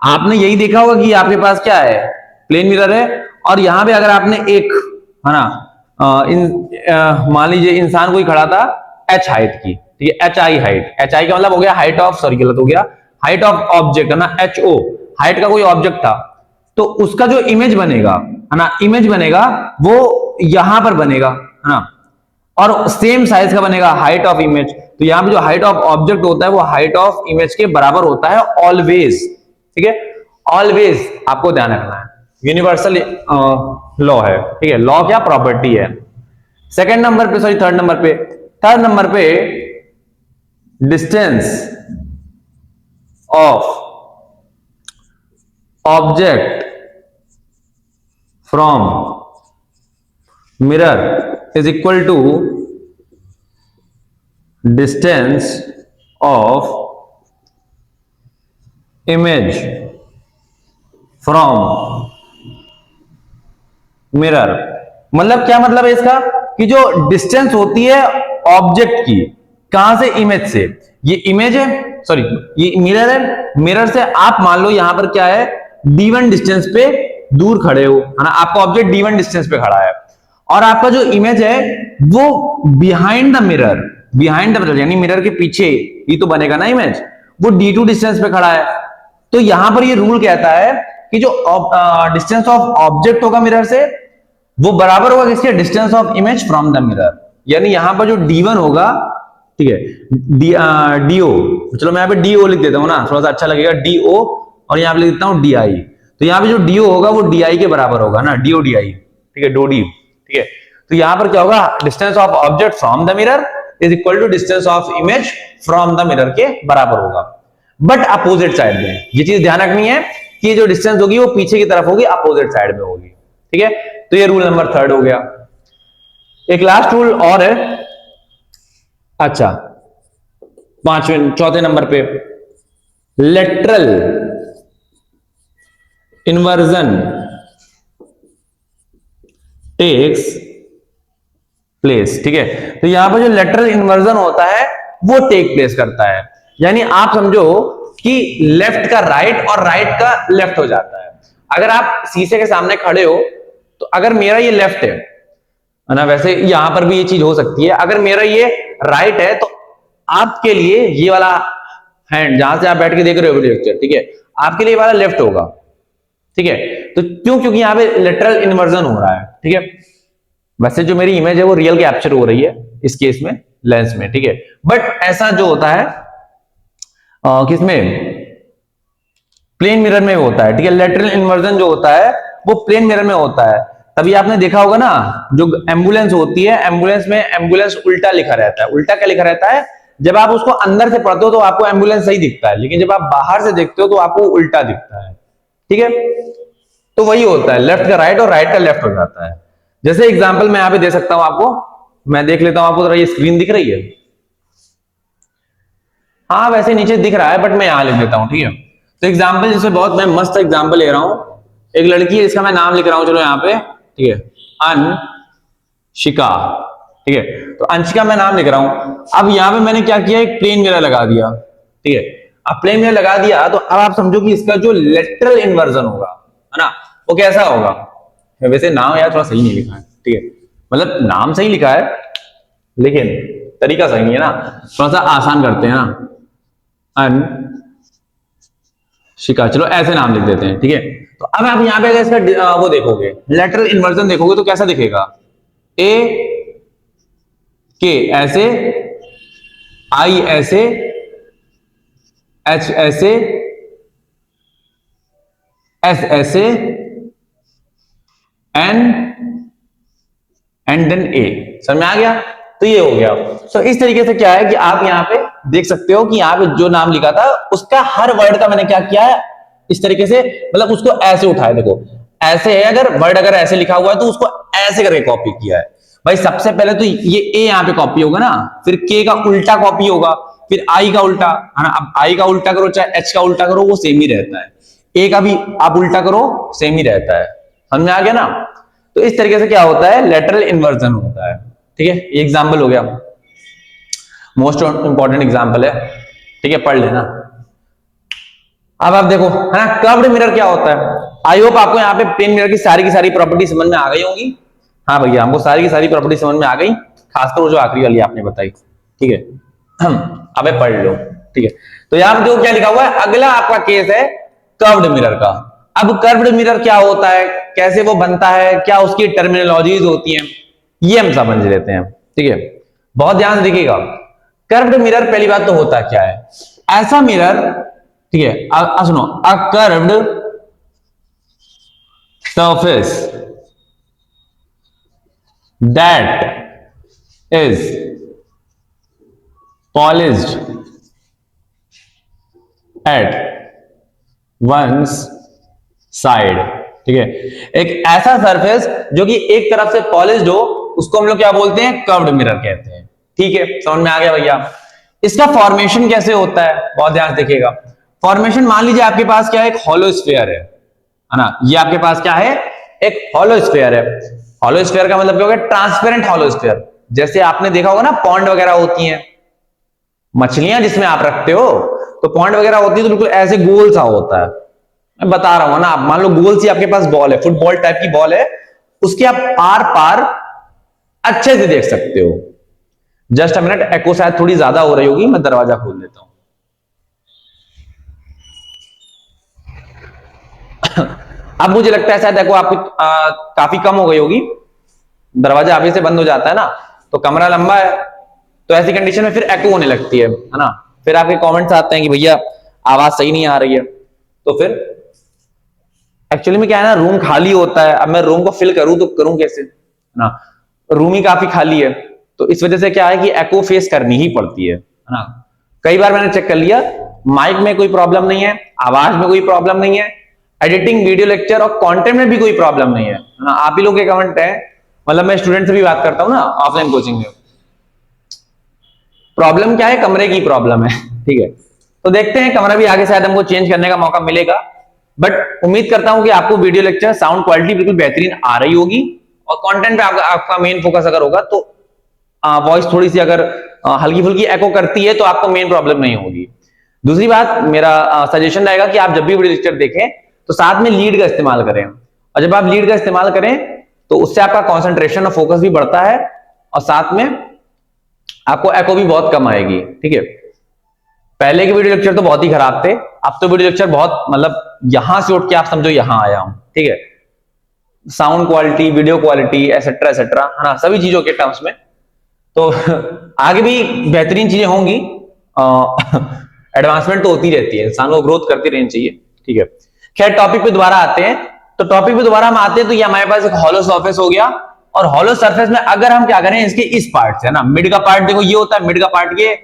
आपने यही देखा होगा कि आपके पास क्या है, प्लेन मिरर है, और यहां पे अगर आपने एक, है ना, मान लीजिए इंसान कोई खड़ा था एच हाइट की, ठीक है, H I height, H I का मतलब हो गया हाइट ऑफ, सॉरी गलत हो गया, हाइट ऑफ ऑब्जेक्ट, है ना, एच ओ, हाइट का कोई ऑब्जेक्ट था, तो उसका जो इमेज बनेगा, है ना, इमेज बनेगा वो यहां पर बनेगा, है ना, और सेम साइज का बनेगा, हाइट ऑफ इमेज। तो यहां पे जो हाइट ऑफ ऑब्जेक्ट होता है वो हाइट ऑफ इमेज के बराबर होता है ऑलवेज, ठीक है, ऑलवेज आपको ध्यान रखना है, यूनिवर्सल लॉ है, ठीक है, लॉ क्या, प्रॉपर्टी है। सेकंड नंबर पे, सॉरी थर्ड नंबर पे distance of object from mirror is equal to distance of image from mirror। मतलब क्या मतलब है इसका, कि जो डिस्टेंस होती है ऑब्जेक्ट की, कहां से, इमेज से, ये इमेज है, सॉरी ये मिरर है, मिरर से आप मान लो यहां पर क्या है, d1 डिस्टेंस पे दूर खड़े हो, है ना, आपका ऑब्जेक्ट d1 डिस्टेंस पे खड़ा है, और आपका जो इमेज है वो बिहाइंड द मिरर यानी मिरर के पीछे ही तो बनेगा ना इमेज, वो d2 डिस्टेंस पे खड़ा है। तो यहां पर ये रूल कहता है कि जो डिस्टेंस ऑफ ऑब्जेक्ट होगा मिरर से, वो बराबर होगा किसके, distance of image from the mirror. यानी यहां पर जो D1 होगा, ठीक है, DO, चलो मैं यहाँ पे DO लिख देता हूँ ना, थोड़ा सा अच्छा लगेगा, DO, और यहाँ पे लिख देता हूँ DI। तो यहाँ पे जो DO होगा वो DI के बराबर होगा ना, DO DI, ठीक है, DOD, ठीक है। तो यहां पर क्या होगा, distance of object from the mirror is equal to distance of image from the mirror के बराबर होगा, बट अपोजिट साइड में। ये चीज ध्यान रखनी है कि जो डिस्टेंस होगी वो पीछे की तरफ होगी, अपोजिट साइड में होगी, ठीक है। तो ये रूल नंबर 3 हो गया। एक लास्ट रूल और है, अच्छा, चौथे नंबर पे, लेटरल इन्वर्जन टेक्स प्लेस, ठीक है। तो यहां पर जो लेटरल इन्वर्जन होता है वो टेक प्लेस करता है, यानी आप समझो कि लेफ्ट का राइट और राइट का लेफ्ट हो जाता है। अगर आप शीशे के सामने खड़े हो तो अगर मेरा ये लेफ्ट है ना, वैसे यहां पर भी ये चीज हो सकती है, अगर मेरा ये राइट है तो आपके लिए ये वाला हैंड जहां से आप बैठ के देख रहे हो वीडियो लेक्चर, ठीक है, आपके लिए वाला लेफ्ट होगा, ठीक है। तो क्यों, क्योंकि यहां पे लेटरल इन्वर्जन हो रहा है, ठीक है। वैसे जो मेरी इमेज है वो रियल कैप्चर हो रही है इस केस में, लेंस में, ठीक है, बट ऐसा जो होता है किसमें, प्लेन मिरर में होता है, ठीक है। लेटरल इन्वर्जन जो होता है वो प्लेन मिरर में होता है। तभी आपने देखा होगा ना, जो एम्बुलेंस होती है, एम्बुलेंस में एम्बुलेंस उल्टा लिखा रहता है। उल्टा क्या लिखा रहता है, जब आप उसको अंदर से पढ़ते हो तो आपको एम्बुलेंस सही दिखता है, लेकिन जब आप बाहर से देखते हो तो आपको उल्टा दिखता है, ठीक है। तो वही होता है, लेफ्ट का राइट और राइट का लेफ्ट हो जाता है। जैसे एग्जांपल मैं यहां पे दे सकता हूं आपको, मैं देख लेता हूं आपको जरा, ये स्क्रीन दिख रही है, हाँ वैसे नीचे दिख रहा है बट मैं यहां लिख देता हूं, ठीक है। तो एग्जांपल जैसे बहुत मैं मस्त एग्जांपल ले रहा हूं, एक लड़की है इसका मैं नाम लिख रहा हूं, चलो यहां पे, ठीक है, अंशिका, ठीक है। तो अंशिका मैं नाम लिख रहा हूं। अब यहां पे मैंने क्या किया, एक प्लेन मिरर लगा दिया, ठीक है। अब प्लेन मिरर लगा दिया तो अब आप समझो कि इसका जो लेटरल इन्वर्जन होगा, है ना, वो कैसा होगा। वैसे नाम यार थोड़ा सही नहीं लिखा है, ठीक है, मतलब नाम सही लिखा है लेकिन तरीका सही नहीं है ना, थोड़ा सा आसान करते हैं ना, शिका, चलो ऐसे नाम लिख देते हैं, ठीक है। तो अब आप यहां पे अगर इसका वो देखोगे, लेटरल इन्वर्जन देखोगे तो कैसा दिखेगा, ए के ऐसे, आई ऐसे, एच ऐसे, एस ऐसे, एन एंड देन ए, समझ में आ गया। तो ये हो गया। तो इस तरीके से क्या है कि आप यहां पे देख सकते हो कि यहां पे जो नाम लिखा था उसका हर वर्ड का मैंने क्या किया है, इस तरीके से, मतलब उसको ऐसे उठाया, देखो ऐसे है, अगर वर्ड अगर ऐसे लिखा हुआ है तो उसको ऐसे करके कॉपी किया है। भाई सबसे पहले तो ये ए यहां पे कॉपी होगा ना, फिर के का उल्टा कॉपी होगा, फिर आई का उल्टा, है ना। अब आई का उल्टा करो चाहे एच का उल्टा करो वो सेम ही रहता है, ए का भी आप उल्टा करो सेम ही रहता है, समझ में आ गया ना। तो इस तरीके से क्या होता है, लेटरल इन्वर्जन होता है, ठीक है। ये एग्जांपल हो गया, मोस्ट इंपॉर्टेंट एग्जांपल है, ठीक है, पढ़ लेना। अब आप देखो, है ना, कर्व्ड मिरर क्या होता है। आई होप आपको यहाँ पे प्लेन मिरर की सारी प्रॉपर्टी समझ में आ गई होंगी। हाँ भैया, हमको सारी की सारी प्रॉपर्टी समझ में आ गई, खासकर वो जो आखिरी वाली आपने बताई, ठीक है। अब पढ़ लो, ठीक है। तो यहाँ जो क्या लिखा हुआ है, अगला आपका केस है कर्व्ड मिरर का। अब कर्व्ड मिरर क्या होता है, कैसे वो बनता है, क्या उसकी टर्मिनोलॉजीज होती हैं, ये हम समझ लेते हैं, ठीक है। बहुत ध्यान से देखिएगा, कर्व्ड मिरर पहली बात तो होता क्या है, ऐसा मिरर, ठीक है, सुनो, a curved surface that is polished at once side, ठीक है। एक ऐसा सरफेस जो कि एक तरफ से पॉलिश्ड हो उसको हम लोग क्या बोलते हैं, कर्व्ड मिरर कहते हैं, ठीक है। समझ में आ गया भैया। इसका फॉर्मेशन कैसे होता है, बहुत ध्यान से देखिएगा। फॉर्मेशन, मान लीजिए आपके पास क्या है, एक हॉलो स्फीयर है ना, ये आपके पास क्या है, एक हॉलो स्फीयर है। हॉलो स्फीयर का मतलब क्या होगा, ट्रांसपेरेंट हॉलो स्फीयर। जैसे आपने देखा होगा ना, पॉन्ड वगैरह होती हैं, मछलियां जिसमें आप रखते हो, तो पॉन्ड वगैरह होती है तो बिल्कुल ऐसे गोल सा होता है। मैं बता रहा हूं ना, आप मान लो गोल सी आपके पास बॉल है, फुटबॉल टाइप की बॉल है, उसके आप पार पार अच्छे से देख सकते हो। जस्ट अ मिनट, एको शायद थोड़ी ज्यादा हो रही होगी, मैं दरवाजा खोल देता हूं। अब मुझे लगता है शायद एको आपकी काफी कम हो गई होगी, दरवाजा अभी से बंद हो जाता है ना, तो कमरा लंबा है, तो ऐसी कंडीशन में फिर एको होने लगती है ना। फिर आपके कमेंट्स आते हैं कि भैया आवाज सही नहीं आ रही है, तो फिर एक्चुअली में क्या है ना, रूम खाली होता है। अब मैं रूम को फिल करूं तो करूं कैसे, है ना, रूम ही काफी खाली है, तो इस वजह से क्या है कि एको फेस करनी ही पड़ती है ना। कई बार मैंने चेक कर लिया, माइक में कोई प्रॉब्लम नहीं है, आवाज में कोई प्रॉब्लम नहीं है, एडिटिंग, वीडियो लेक्चर और कंटेंट में भी कोई प्रॉब्लम नहीं है ना। आप ही लोग के कमेंट है, मतलब मैं स्टूडेंट से भी बात करता हूं ना ऑफलाइन कोचिंग में, प्रॉब्लम क्या है, कमरे की प्रॉब्लम है, ठीक है। तो देखते हैं, कमरा भी आगे शायद हमको चेंज करने का मौका मिलेगा, बट उम्मीद करता हूं कि आपको वीडियो लेक्चर साउंड क्वालिटी बिल्कुल बेहतरीन आ रही होगी, और कंटेंट पे आपका मेन फोकस अगर होगा तो वॉइस थोड़ी सी अगर हल्की फुल्की एको करती है तो आपको मेन प्रॉब्लम नहीं होगी। दूसरी बात, मेरा सजेशन रहेगा कि आप जब भी वीडियो लेक्चर देखें तो साथ में लीड का इस्तेमाल करें, और जब आप लीड का इस्तेमाल करें तो उससे आपका कंसंट्रेशन और फोकस भी बढ़ता है, और साथ में आपको एको भी बहुत कम आएगी, ठीक है। पहले के वीडियो लेक्चर तो बहुत ही खराब थे, अब तो वीडियो लेक्चर बहुत, मतलब यहां से उठ के आप समझो यहां आया हूं, ठीक है। Sound quality, video quality, etcetera etcetera, है ना, सभी चीजों के टर्म्स में तो आगे भी बेहतरीन चीजें होंगी। एडवांसमेंट तो होती रहती है, इंसान को ग्रोथ करती रहनी चाहिए, ठीक है। खैर टॉपिक पे दोबारा आते हैं, तो टॉपिक पे दोबारा हम आते हैं, तो ये हमारे पास एक हॉलो सरफेस हो गया, और हॉलो सरफेस में अगर हम क्या करें, इसके इस पार्ट से, है ना, मिड का पार्ट देखो ये होता है, मिड का पार्ट, ये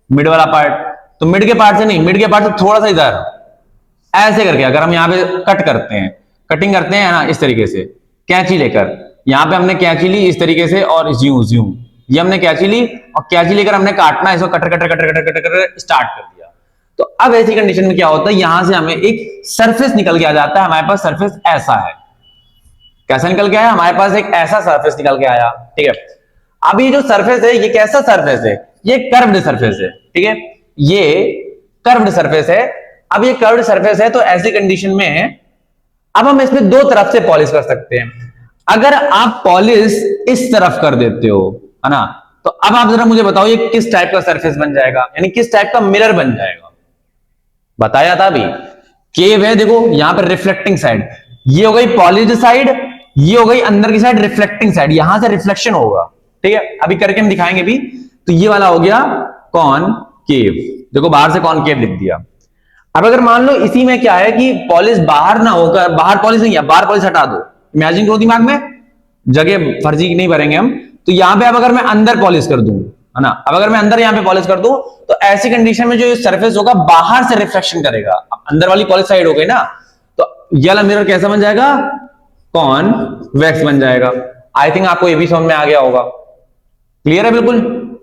मिड वाला पार्ट, तो मिड के पार्ट से नहीं, मिड के पार्ट से थोड़ा सा इधर ऐसे करके अगर हम यहाँ पे कट करते हैं, कटिंग करते हैं ना, इस तरीके से कैंची लेकर, यहाँ पे हमने कैंची ली इस तरीके से, और यूं यूं ये हमने कैंची ली, और कैंची लेकर हमने काटना, इसको cutter cutter cutter cutter cutter cutter start कर दिया। तो अब ऐसी कंडीशन में क्या होता है, यहां से हमें एक सरफेस निकल के आ जाता है, हमारे पास सरफेस ऐसा है। कैसा निकल के आया, हमारे पास एक ऐसा सरफेस निकल के आया, ठीक है। अब ये जो सरफेस है, ये कैसा सरफेस है, ये कर्व्ड सरफेस है, ठीक है, ये कर्व्ड सरफेस है। अब ये कर्व्ड सरफेस है, तो ऐसी कंडीशन में अब हम इसमें दो तरफ से पॉलिश कर सकते हैं। अगर आप पॉलिश इस तरफ कर देते हो, है ना, तो अब आप जरा मुझे बताओ ये किस टाइप का सरफेस बन जाएगा, यानी किस टाइप का मिरर बन जाएगा। बताया था अभी, केव है, देखो यहां पर रिफ्लेक्टिंग साइड, ये हो गई पॉलिश्ड साइड, ये हो गई अंदर की साइड रिफ्लेक्टिंग साइड, यहां से रिफ्लेक्शन होगा, ठीक है। अभी करके हम दिखाएंगे भी। तो ये वाला हो गया कॉनकेव, देखो बाहर से कॉनकेव लिख दिया। अब अगर मान लो इसी में क्या है कि पॉलिश बाहर ना होकर, बाहर पॉलिश नहीं है, बाहर पॉलिश हटा दो, इमेजिन करो दिमाग में, जगह फर्जी नहीं भरेंगे हम, तो यहां पे अब अगर मैं अंदर पॉलिश कर दूं, है ना, अब अगर मैं अंदर यहां पे पॉलिश कर दूं, तो ऐसी कंडीशन में जो सरफेस होगा बाहर से रिफ्लेक्शन करेगा, अब अंदर वाली पॉलिश साइड हो गई ना, तो ये वाला मिरर कैसा बन जाएगा, कॉन्वेक्स बन जाएगा। आई थिंक आपको ये भी समझ में आ गया होगा। क्लियर है, बिल्कुल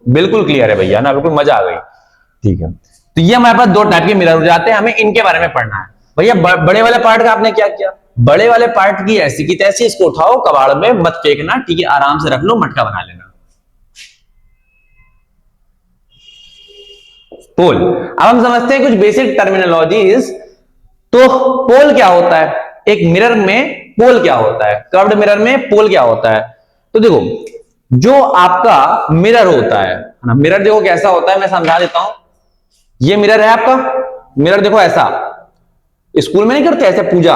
बिल्कुल क्लियर है भैया ना, बिल्कुल मजा आ गई, ठीक है। तो ये हमारे पास दो टाइप के मिरर हो जाते हैं, हमें इनके बारे में पढ़ना है। भैया बड़े वाले पार्ट का आपने क्या किया, बड़े वाले पार्ट की ऐसी की तैसी इसको उठाओ, कबाड़ में मत फेंकना, ठीक है, आराम से रख लो, मटका बना लेना। पोल, अब हम समझते हैं कुछ बेसिक टर्मिनोलॉजीज। तो पोल क्या होता है, एक मिरर में पोल क्या होता है, कर्व्ड मिरर में पोल क्या होता है। तो देखो जो आपका मिरर होता है ना, मिरर देखो कैसा होता है, मैं समझा देता हूं। ये मिरर है आपका, मिरर देखो ऐसा, स्कूल में नहीं करते ऐसे पूजा,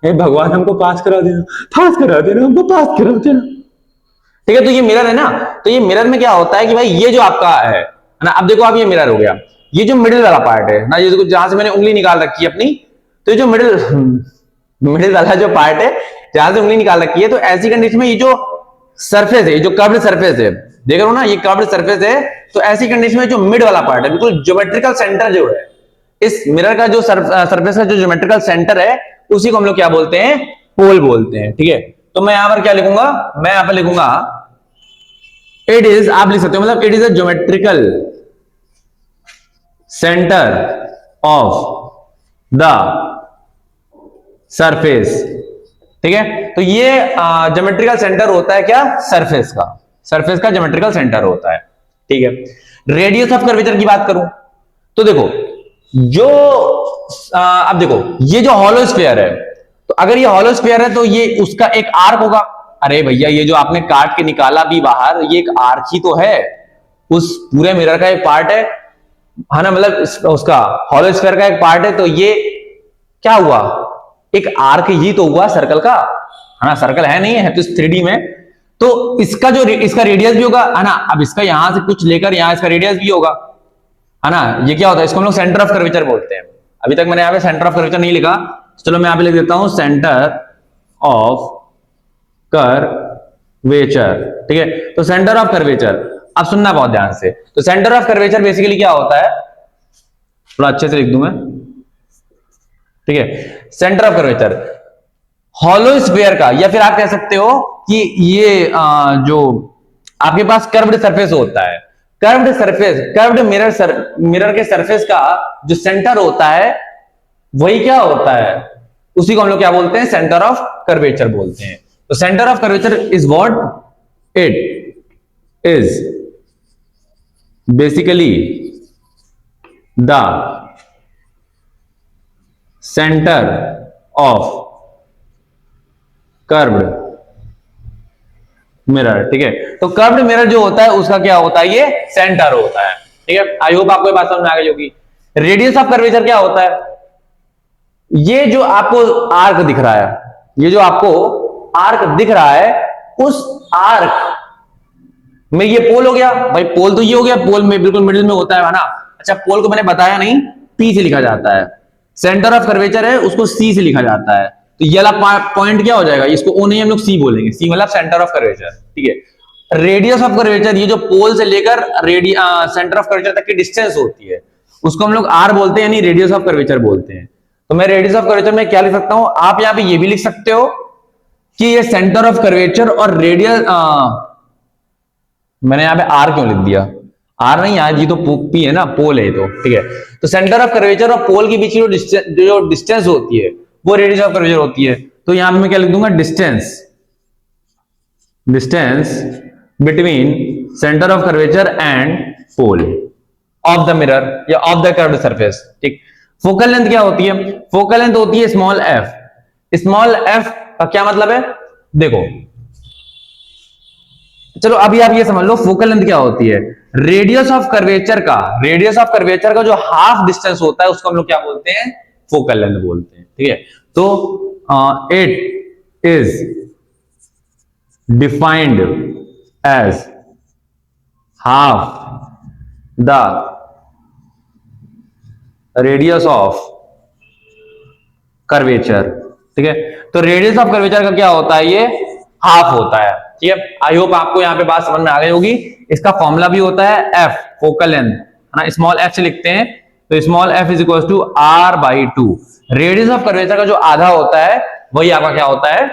हे भगवान हमको पास करा देना, पास करा देना, हमको पास करा देना, ठीक है। तो ये मिरर है ना, तो ये मिरर में क्या होता है कि भाई ये जो आपका है ना, अब देखो आप ये मिरर हो गया, ये जो मिडिल वाला पार्ट है ना, ये देखो जहां से मैंने उंगली निकाल रखी है अपनी, तो ये जो मिडिल वाला जो पार्ट है जहां से उंगली निकाल रखी है, तो ऐसी कंडीशन में ये जो सरफेस है, ये जो कर्व्ड सरफेस है, देख रहे हो ना, ये कर्व्ड सरफेस है, तो ऐसी कंडीशन में जो मिड वाला पार्ट है, बिल्कुल ज्योमेट्रिकल सेंटर जो है इस मिरर का, जो सरफेस का जो ज्योमेट्रिकल सेंटर है, उसी को हम लोग क्या बोलते हैं, पोल बोलते हैं, ठीक है। तो मैं यहां पर क्या लिखूंगा, मैं यहां पर लिखूंगा इट इज, आप लिख सकते हो, मतलब it is a geometrical centre of the surface, ठीक है। तो ये ज्योमेट्रिकल सेंटर होता है क्या, सरफेस का ज्योमेट्रिकल सेंटर होता है, ठीक है। रेडियस ऑफ कर्वेचर की बात करूं तो देखो जो अब देखो ये जो हॉलो स्फीयर है, तो अगर ये हॉलो स्फीयर है तो ये उसका एक आर्क होगा। अरे भैया ये जो आपने काट के निकाला भी बाहर, ये एक आर्क ही तो है, उस पूरे मिरर का एक पार्ट है ना, मतलब उसका हॉलो स्फीयर का एक पार्ट है, तो ये क्या हुआ, एक आर्क ही तो हुआ सर्कल का, है ना, सर्कल है नहीं है तो 3D में, तो इसका रेडियस भी होगा, है ना। अब इसका यहां से कुछ लेकर यहां इसका रेडियस भी होगा, है ना। ये क्या होता है, इसको हम लोग सेंटर ऑफ कर्वेचर बोलते हैं। अभी तक मैंने यहां पे सेंटर ऑफ कर्वेचर नहीं लिखा, चलो मैं यहां पे लिख देता हूं सेंटर ऑफ कर्वेचर, ठीक है। तो सेंटर ऑफ कर्वेचर, अब सुनना बहुत ध्यान से। तो सेंटर ऑफ कर्वेचर बेसिकली क्या होता है, थोड़ा अच्छे से लिख दूं मैं, ठीक है। Centre of curvature hollow sphere का, या फिर आप कह सकते हो कि ये जो आपके पास कर्व्ड सरफेस होता है, कर्व्ड सरफेस, कर्व्ड मिरर के सरफेस का जो सेंटर होता है वही क्या होता है, उसी को हम लोग क्या बोलते हैं, सेंटर ऑफ कर्वेचर बोलते हैं। तो centre of curvature is what, it is basically the centre of curved mirror, ठीक है। तो कर्व्ड मिरर जो होता है उसका क्या होता है, ये सेंटर होता है, ठीक है। आई होप आपको ये बात समझ में आ गई होगी। रेडियस ऑफ कर्वेचर क्या होता है, ये जो आपको आर्क दिख रहा है, ये जो आपको आर्क दिख रहा है, उस आर्क में ये पोल हो गया, भाई पोल तो ये हो गया, पोल में बिल्कुल मिडिल में होता है ना। अच्छा, पोल को मैंने बताया नहीं, पी से लिखा जाता है। सेंटर ऑफ कर्वेचर है, उसको सी से लिखा जाता है। तो ये वाला पॉइंट क्या हो जाएगा, इसको ओ नहीं हम लोग सी बोलेंगे, सी मतलब सेंटर ऑफ कर्वेचर, ठीक है। रेडियस ऑफ कर्वेचर, ये जो पोल से लेकर सेंटर ऑफ कर्वेचर तक की डिस्टेंस होती है, उसको हम लोग आर बोलते हैं, यानी रेडियस ऑफ कर्वेचर बोलते हैं। तो मैं रेडियस ऑफ कर्वेचर में क्या लिख सकता हूं, आप यहां पे ये भी लिख सकते हो कि ये सेंटर ऑफ कर्वेचर और रेडियस, मैंने यहां पे आर क्यों लिख दिया, आर नहीं, यहां जी तो पी है ना, पोल है तो, ठीक है। तो सेंटर ऑफ कर्वेचर और पोल के बीच की जो डिस्टेंस होती है वो रेडियस ऑफ कर्वेचर होती है। तो यहां पे मैं क्या लिख दूंगा, distance between centre of curvature and pole of the mirror या ऑफ द कर्व्ड सरफेस, ठीक। फोकल लेंथ क्या होती है, फोकल लेंथ होती है स्मॉल एफ। स्मॉल एफ का क्या मतलब है, देखो चलो अभी आप ये समझ लो फोकल लेंथ क्या होती है। रेडियस ऑफ कर्वेचर का जो हाफ डिस्टेंस होता है उसको हम लोग क्या बोलते हैं, फोकल लेंथ बोलते हैं, ठीक है। तो it is defined as half the radius of curvature, ठीक है। तो रेडियस ऑफ कर्वेचर का क्या होता है, ये हाफ होता है, ठीक है। आई होप आपको यहां पे बात समझ में आ गई होगी। इसका फॉर्मूला भी होता है एफ, फोकल लेंथ, है ना, स्मॉल एफ से लिखते हैं। तो small F is equal to R by 2। Radius of curvature का जो आधा होता है वही आपका क्या होता है,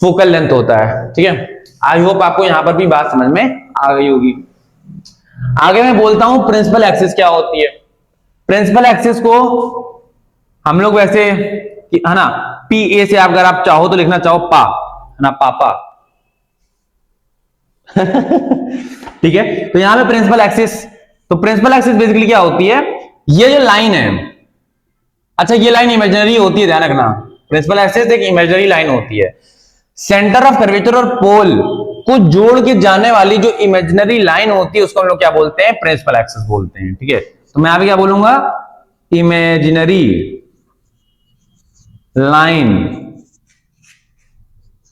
फोकल लेंथ होता है, ठीक है। आई होप आपको यहां पर भी बात समझ में आ गई होगी। आगे मैं बोलता हूं प्रिंसिपल एक्सिस क्या होती है। प्रिंसिपल एक्सिस को हम लोग वैसे, है ना, पी ए से अगर आप चाहो तो लिखना चाहो पा, है ना, पापा ठीक है। तो यहां पे प्रिंसिपल एक्सिस, तो प्रिंसिपल एक्सिस बेसिकली क्या होती है, ये जो लाइन है, अच्छा ये लाइन इमेजिनरी होती है, ध्यान रखना। प्रिंसिपल एक्सिस एक इमेजिनरी लाइन होती है। सेंटर ऑफ कर्वेचर और पोल को जोड़ के जाने वाली जो इमेजिनरी लाइन होती है उसको हम लोग क्या बोलते हैं, प्रिंसिपल एक्सिस बोलते हैं, ठीक है। तो मैं अभी क्या बोलूंगा, इमेजिनरी लाइन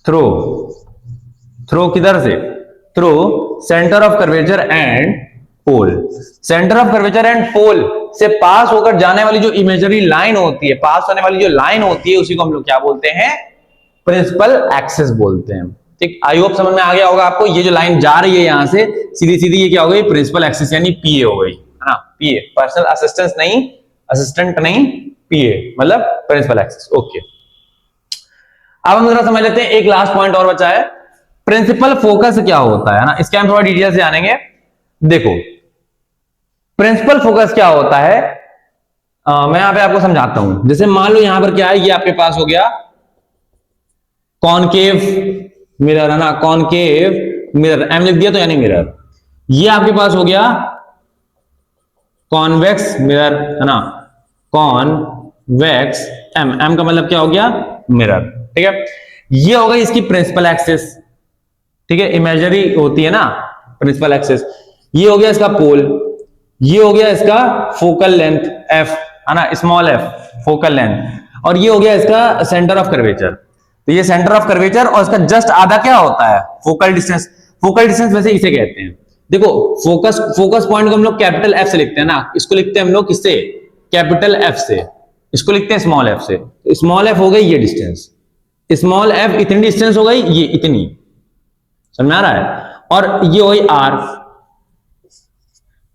थ्रो किधर से, through centre of curvature and pole. Centre of curvature and pole से पास होकर जाने वाली जो इमेजिनरी लाइन होती है, पास होने वाली जो लाइन होती है उसी को हम लोग क्या बोलते हैं, प्रिंसिपल एक्सिस बोलते हैं, ठीक। आई होप समझ में आ गया होगा आपको। ये जो लाइन जा रही है यहां से सीधी सीधी, ये क्या हो गई, प्रिंसिपल एक्सिस यानी पीए हो गई, है ना, पीए, पर्सनल असिस्टेंस नहीं, असिस्टेंट नहीं, पीए मतलब प्रिंसिपल एक्सिस, ओके। अब हम जरा समझ लेते हैं, एक लास्ट पॉइंट और बचा है, प्रिंसिपल फोकस क्या होता है ना, इसके हम थोड़ा डिटेल से जानेंगे। देखो प्रिंसिपल फोकस क्या होता है, मैं यहां पे आपको समझाता हूं। जैसे मान लो यहां पर क्या है, ये आपके पास हो गया कॉनकेव मिरर, है ना, कॉनकेव मिरर, एम लिख दिया तो यानी मिरर। ये आपके पास हो गया कॉन्वेक्स मिरर, है ना, कॉन्वेक्स एम, एम का मतलब क्या हो गया, मिरर, ठीक है। ये हो गई इसकी प्रिंसिपल एक्सिस, ठीक है, इमेजिनरी होती है ना प्रिंसिपल एक्सिस। ये हो गया इसका पोल, ये हो गया इसका फोकल लेंथ एफ, है ना, स्मॉल एफ फोकल लेंथ, और ये हो गया इसका सेंटर ऑफ कर्वेचर। तो ये सेंटर ऑफ कर्वेचर और इसका जस्ट आधा क्या होता है, फोकल डिस्टेंस। फोकल डिस्टेंस वैसे इसे कहते हैं, देखो फोकस पॉइंट को हम लोग कैपिटल एफ से लिखते हैं ना, इसको लिखते हैं हम लोग किससे, कैपिटल एफ से, इसको लिखते हैं स्मॉल एफ से। स्मॉल एफ हो गई ये डिस्टेंस, स्मॉल एफ इतनी डिस्टेंस हो गई, ये इतनी, समझ में आ रहा है, और ये हो गई आर,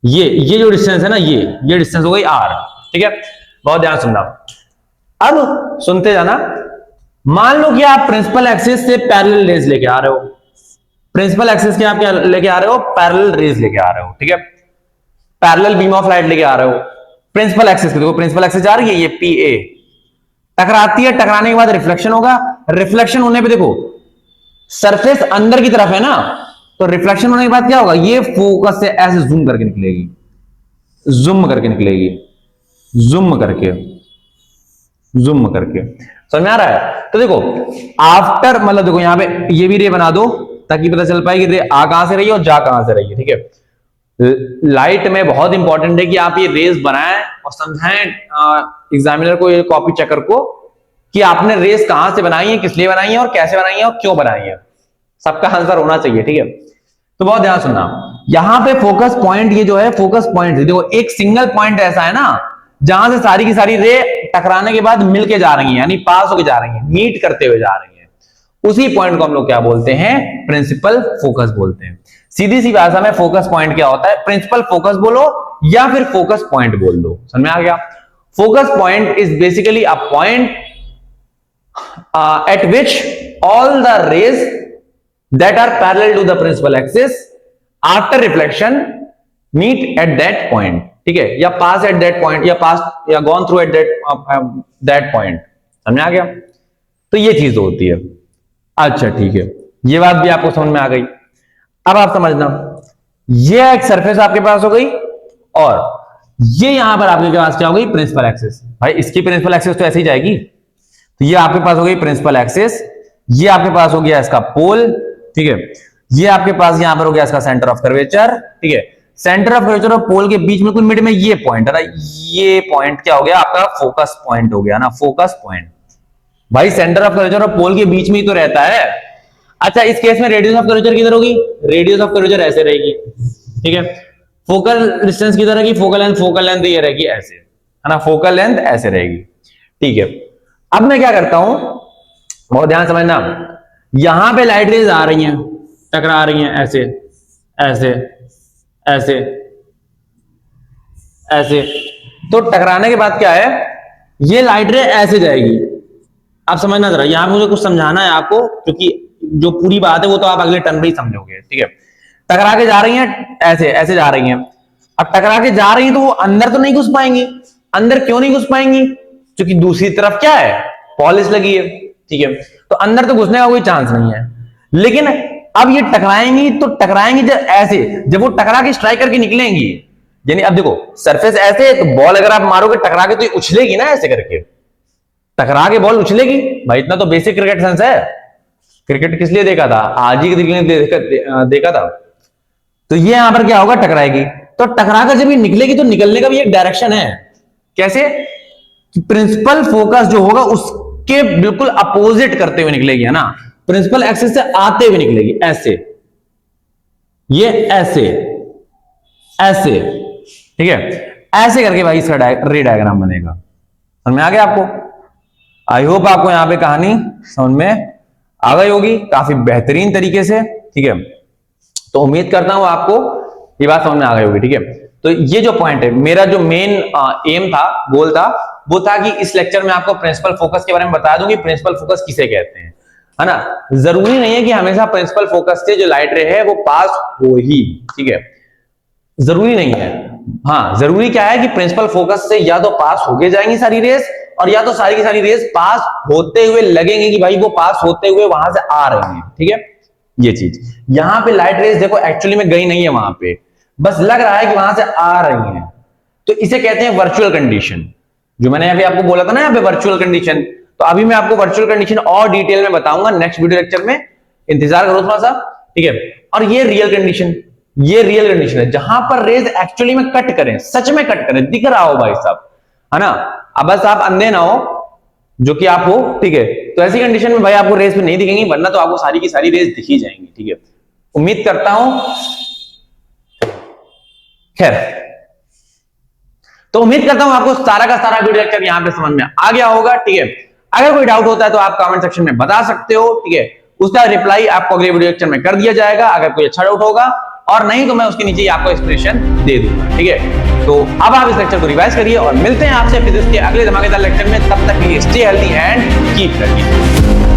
ये जो डिस्टेंस है ना, ये डिस्टेंस हो गई आर, ठीक है। बहुत ध्यान सुनना, अब सुनते जाना। मान लो कि आप प्रिंसिपल एक्सिस से पैरेलल रेज लेके आ रहे हो, प्रिंसिपल एक्सिस के आप क्या लेके आ रहे हो, पैरेलल रेज लेके आ रहे हो, ठीक है, पैरेलल बीम ऑफ लाइट लेके आ रहे हो प्रिंसिपल एक्सिस के। देखो प्रिंसिपल एक्सिस जा रही है, ये पी ए टकराती है, टकराने के बाद रिफ्लेक्शन होगा, रिफ्लेक्शन होने पे देखो सरफेस अंदर की तरफ है ना, तो रिफ्लेक्शन होने के बाद क्या होगा, ये फोकस से ऐसे जूम करके निकलेगी, जूम करके निकलेगी, जूम करके, जूम करके, समझ में आ रहा है। तो देखो आफ्टर, मतलब देखो यहां पे ये भी रे बना दो ताकि पता चल पाए कि रे आ कहां से रही है और जा कहां से रही है, ठीक है। लाइट में बहुत इंपॉर्टेंट है कि आप ये रेस बनाएं और समझाएं एग्जामिनर को, ये कॉपी चेकर को, कि आपने रेस कहां से बनाई है, किस लिए बनाई है और कैसे बनाई है और क्यों बनाई है, सबका आंसर होना चाहिए, ठीक है। तो बहुत ध्यान सुनना, यहां पे फोकस पॉइंट, ये जो है फोकस पॉइंट, देखो एक सिंगल पॉइंट ऐसा है ना जहां से सारी की सारी रे टकराने के बाद मिलके जा रही हैं, यानी पास होके जा रही हैं, मीट करते हुए जा रही हैं, उसी पॉइंट को हम लोग क्या बोलते हैं, प्रिंसिपल फोकस बोलते हैं। सीधी सी भाषा में फोकस पॉइंट क्या होता है, प्रिंसिपल फोकस बोलो या फिर फोकस पॉइंट बोल दो, समझ में आ गया। Focus point is basically a point at which all the rays that are parallel to the principal axis after reflection meet at that point, ठीक है, या pass at that point, या pass या gone through at that point, समझ आ गया। तो ये चीज होती है। अच्छा ठीक है, ये बात भी आपको समझ में आ गई। अब आप समझना, ये एक सरफेस आपके पास हो गई और ये यहां पर आपके पास क्या हो गई, प्रिंसिपल एक्सिस। भाई इसकी प्रिंसिपल एक्सिस तो ऐसे ही जाएगी, तो ये आपके पास हो गई प्रिंसिपल एक्सिस, ये आपके पास हो गया इसका पोल, ठीक है, ये आपके पास यहां पर हो गया इसका सेंटर ऑफ कर्वेचर, ठीक है। सेंटर ऑफ कर्वेचर और पोल के बीच में कुछ मिड में ये पॉइंट है ना, ये पॉइंट क्या हो गया आपका, फोकस पॉइंट हो गया ना, फोकस पॉइंट। भाई सेंटर ऑफ कर्वेचर और पोल के बीच में ही तो रहता है। अच्छा इस केस में रेडियस ऑफ कर्वेचर किधर होगी, रेडियस ऑफ कर्वेचर ऐसे रहेगी, ठीक है। फोकल डिस्टेंस किधर रहेगी, फोकल लेंथ ये रहेगी ऐसे, है ना, फोकल लेंथ ऐसे रहेगी, ठीक है। अब मैं क्या करता हूं, बहुत ध्यान समझना, यहां पे लाइट रेज आ रही हैं, टकरा रही हैं ऐसे ऐसे ऐसे ऐसे, तो टकराने के बाद क्या है, ये लाइट रे ऐसे जाएगी। आप समझना जरा, यहां मुझे कुछ समझाना है आपको, क्योंकि जो पूरी बात है वो तो आप अगले टर्न में ही समझोगे, ठीक है। टकरा के जा रही हैं ऐसे ऐसे जा रही हैं, अब टकरा के जा रही हैं तो वो अंदर तो नहीं घुस पाएंगी। अंदर क्यों नहीं घुस पाएंगी, क्योंकि दूसरी तरफ क्या है, पॉलिश लगी है, ठीक है, तो अंदर तो घुसने का कोई चांस नहीं है। लेकिन अब ये टकराएंगी तो टकराएंगी जब ऐसे, जब वो टकरा के स्ट्राइक करके निकलेंगी, यानी अब देखो सरफेस ऐसे, तो बॉल अगर आप मारोगे टकरा के तो ये उछलेगी ना, ऐसे करके टकरा के बॉल उछलेगी। भाई इतना तो बेसिक क्रिकेट सेंस है, क्रिकेट किस लिए देखा था, आज ही देखा था। तो ये यहां पर क्या होगा, टकराएगी, तो टकरा कर जब ये निकलेगी तो निकलने का भी एक डायरेक्शन है। कैसे, प्रिंसिपल फोकस जो होगा उसके बिल्कुल अपोजिट करते हुए निकलेगी, है ना, प्रिंसिपल एक्सिस से आते हुए निकलेगी ऐसे, ये ऐसे ऐसे, ठीक है, ऐसे करके भाई इसका रे डायग्राम बनेगा। समझ में आ गया आपको? आई होप आपको यहां पे कहानी समझ में आ गई होगी काफी बेहतरीन तरीके से, ठीक है। तो उम्मीद करता हूं आपको ये बात समझ में आ गई होगी, ठीक है। तो ये जो पॉइंट है, मेरा जो मेन एम था, गोल था, वो था कि इस लेक्चर में आपको प्रिंसिपल फोकस के बारे में बता दूं कि प्रिंसिपल फोकस किसे कहते हैं, है ना। जरूरी नहीं है कि हमेशा प्रिंसिपल फोकस से जो लाइट रे है वो पास हो ही, ठीक है, जरूरी नहीं है। हाँ जरूरी क्या है कि प्रिंसिपल फोकस से या तो पास होके जाएंगी सारी रेस, और या तो सारी की सारी रेस पास होते हुए लगेंगे कि भाई वो पास होते हुए वहां से आ रही हैं, ठीक है। ये चीज यहां पे लाइट रेस देखो एक्चुअली में गई नहीं है वहां पे, बस लग रहा है कि वहां से आ रही हैं, तो इसे कहते हैं वर्चुअल कंडीशन। जो मैंने अभी आपको बोला था ना यहाँ पे वर्चुअल कंडीशन, तो अभी मैं आपको वर्चुअल कंडीशन और डिटेल में बताऊंगा नेक्स्ट वीडियो लेक्चर में, इंतजार करो थोड़ा सा, ठीक है। और ये रियल कंडीशन, ये रियल कंडीशन है जहां पर रेज एक्चुअली में कट करें, सच में कट करें, दिख रहा हो भाई साहब, है ना। अब बस आप अंधे ना हो, जो कि आप हो, ठीक है। तो ऐसी कंडीशन में भाई आपको रेस में नहीं दिखेंगी, वरना तो आपको सारी की सारी रेस दिख ही जाएंगी। ठीक है, उम्मीद करता हूं, खैर तो उम्मीद करता हूं आपको सारा का सारा वीडियो लेक्चर यहां पे समझ में आ गया होगा। ठीक है, अगर कोई डाउट होता है तो आप कमेंट सेक्शन में बता सकते हो। ठीक है, उसका रिप्लाई आपको अगले वीडियो लेक्चर में कर दिया जाएगा, अगर कोई अच्छा डाउट होगा, और नहीं तो मैं उसके नीचे ही आपको एक्सप्लेनेशन दे दूंगा। ठीक है, तो अब आप इस लेक्चर को रिवाइज करिए और मिलते हैं आपसे फिजिक्स के अगले धमाकेदार लेक्चर में। तब तक के लिए stay healthy and keep learning.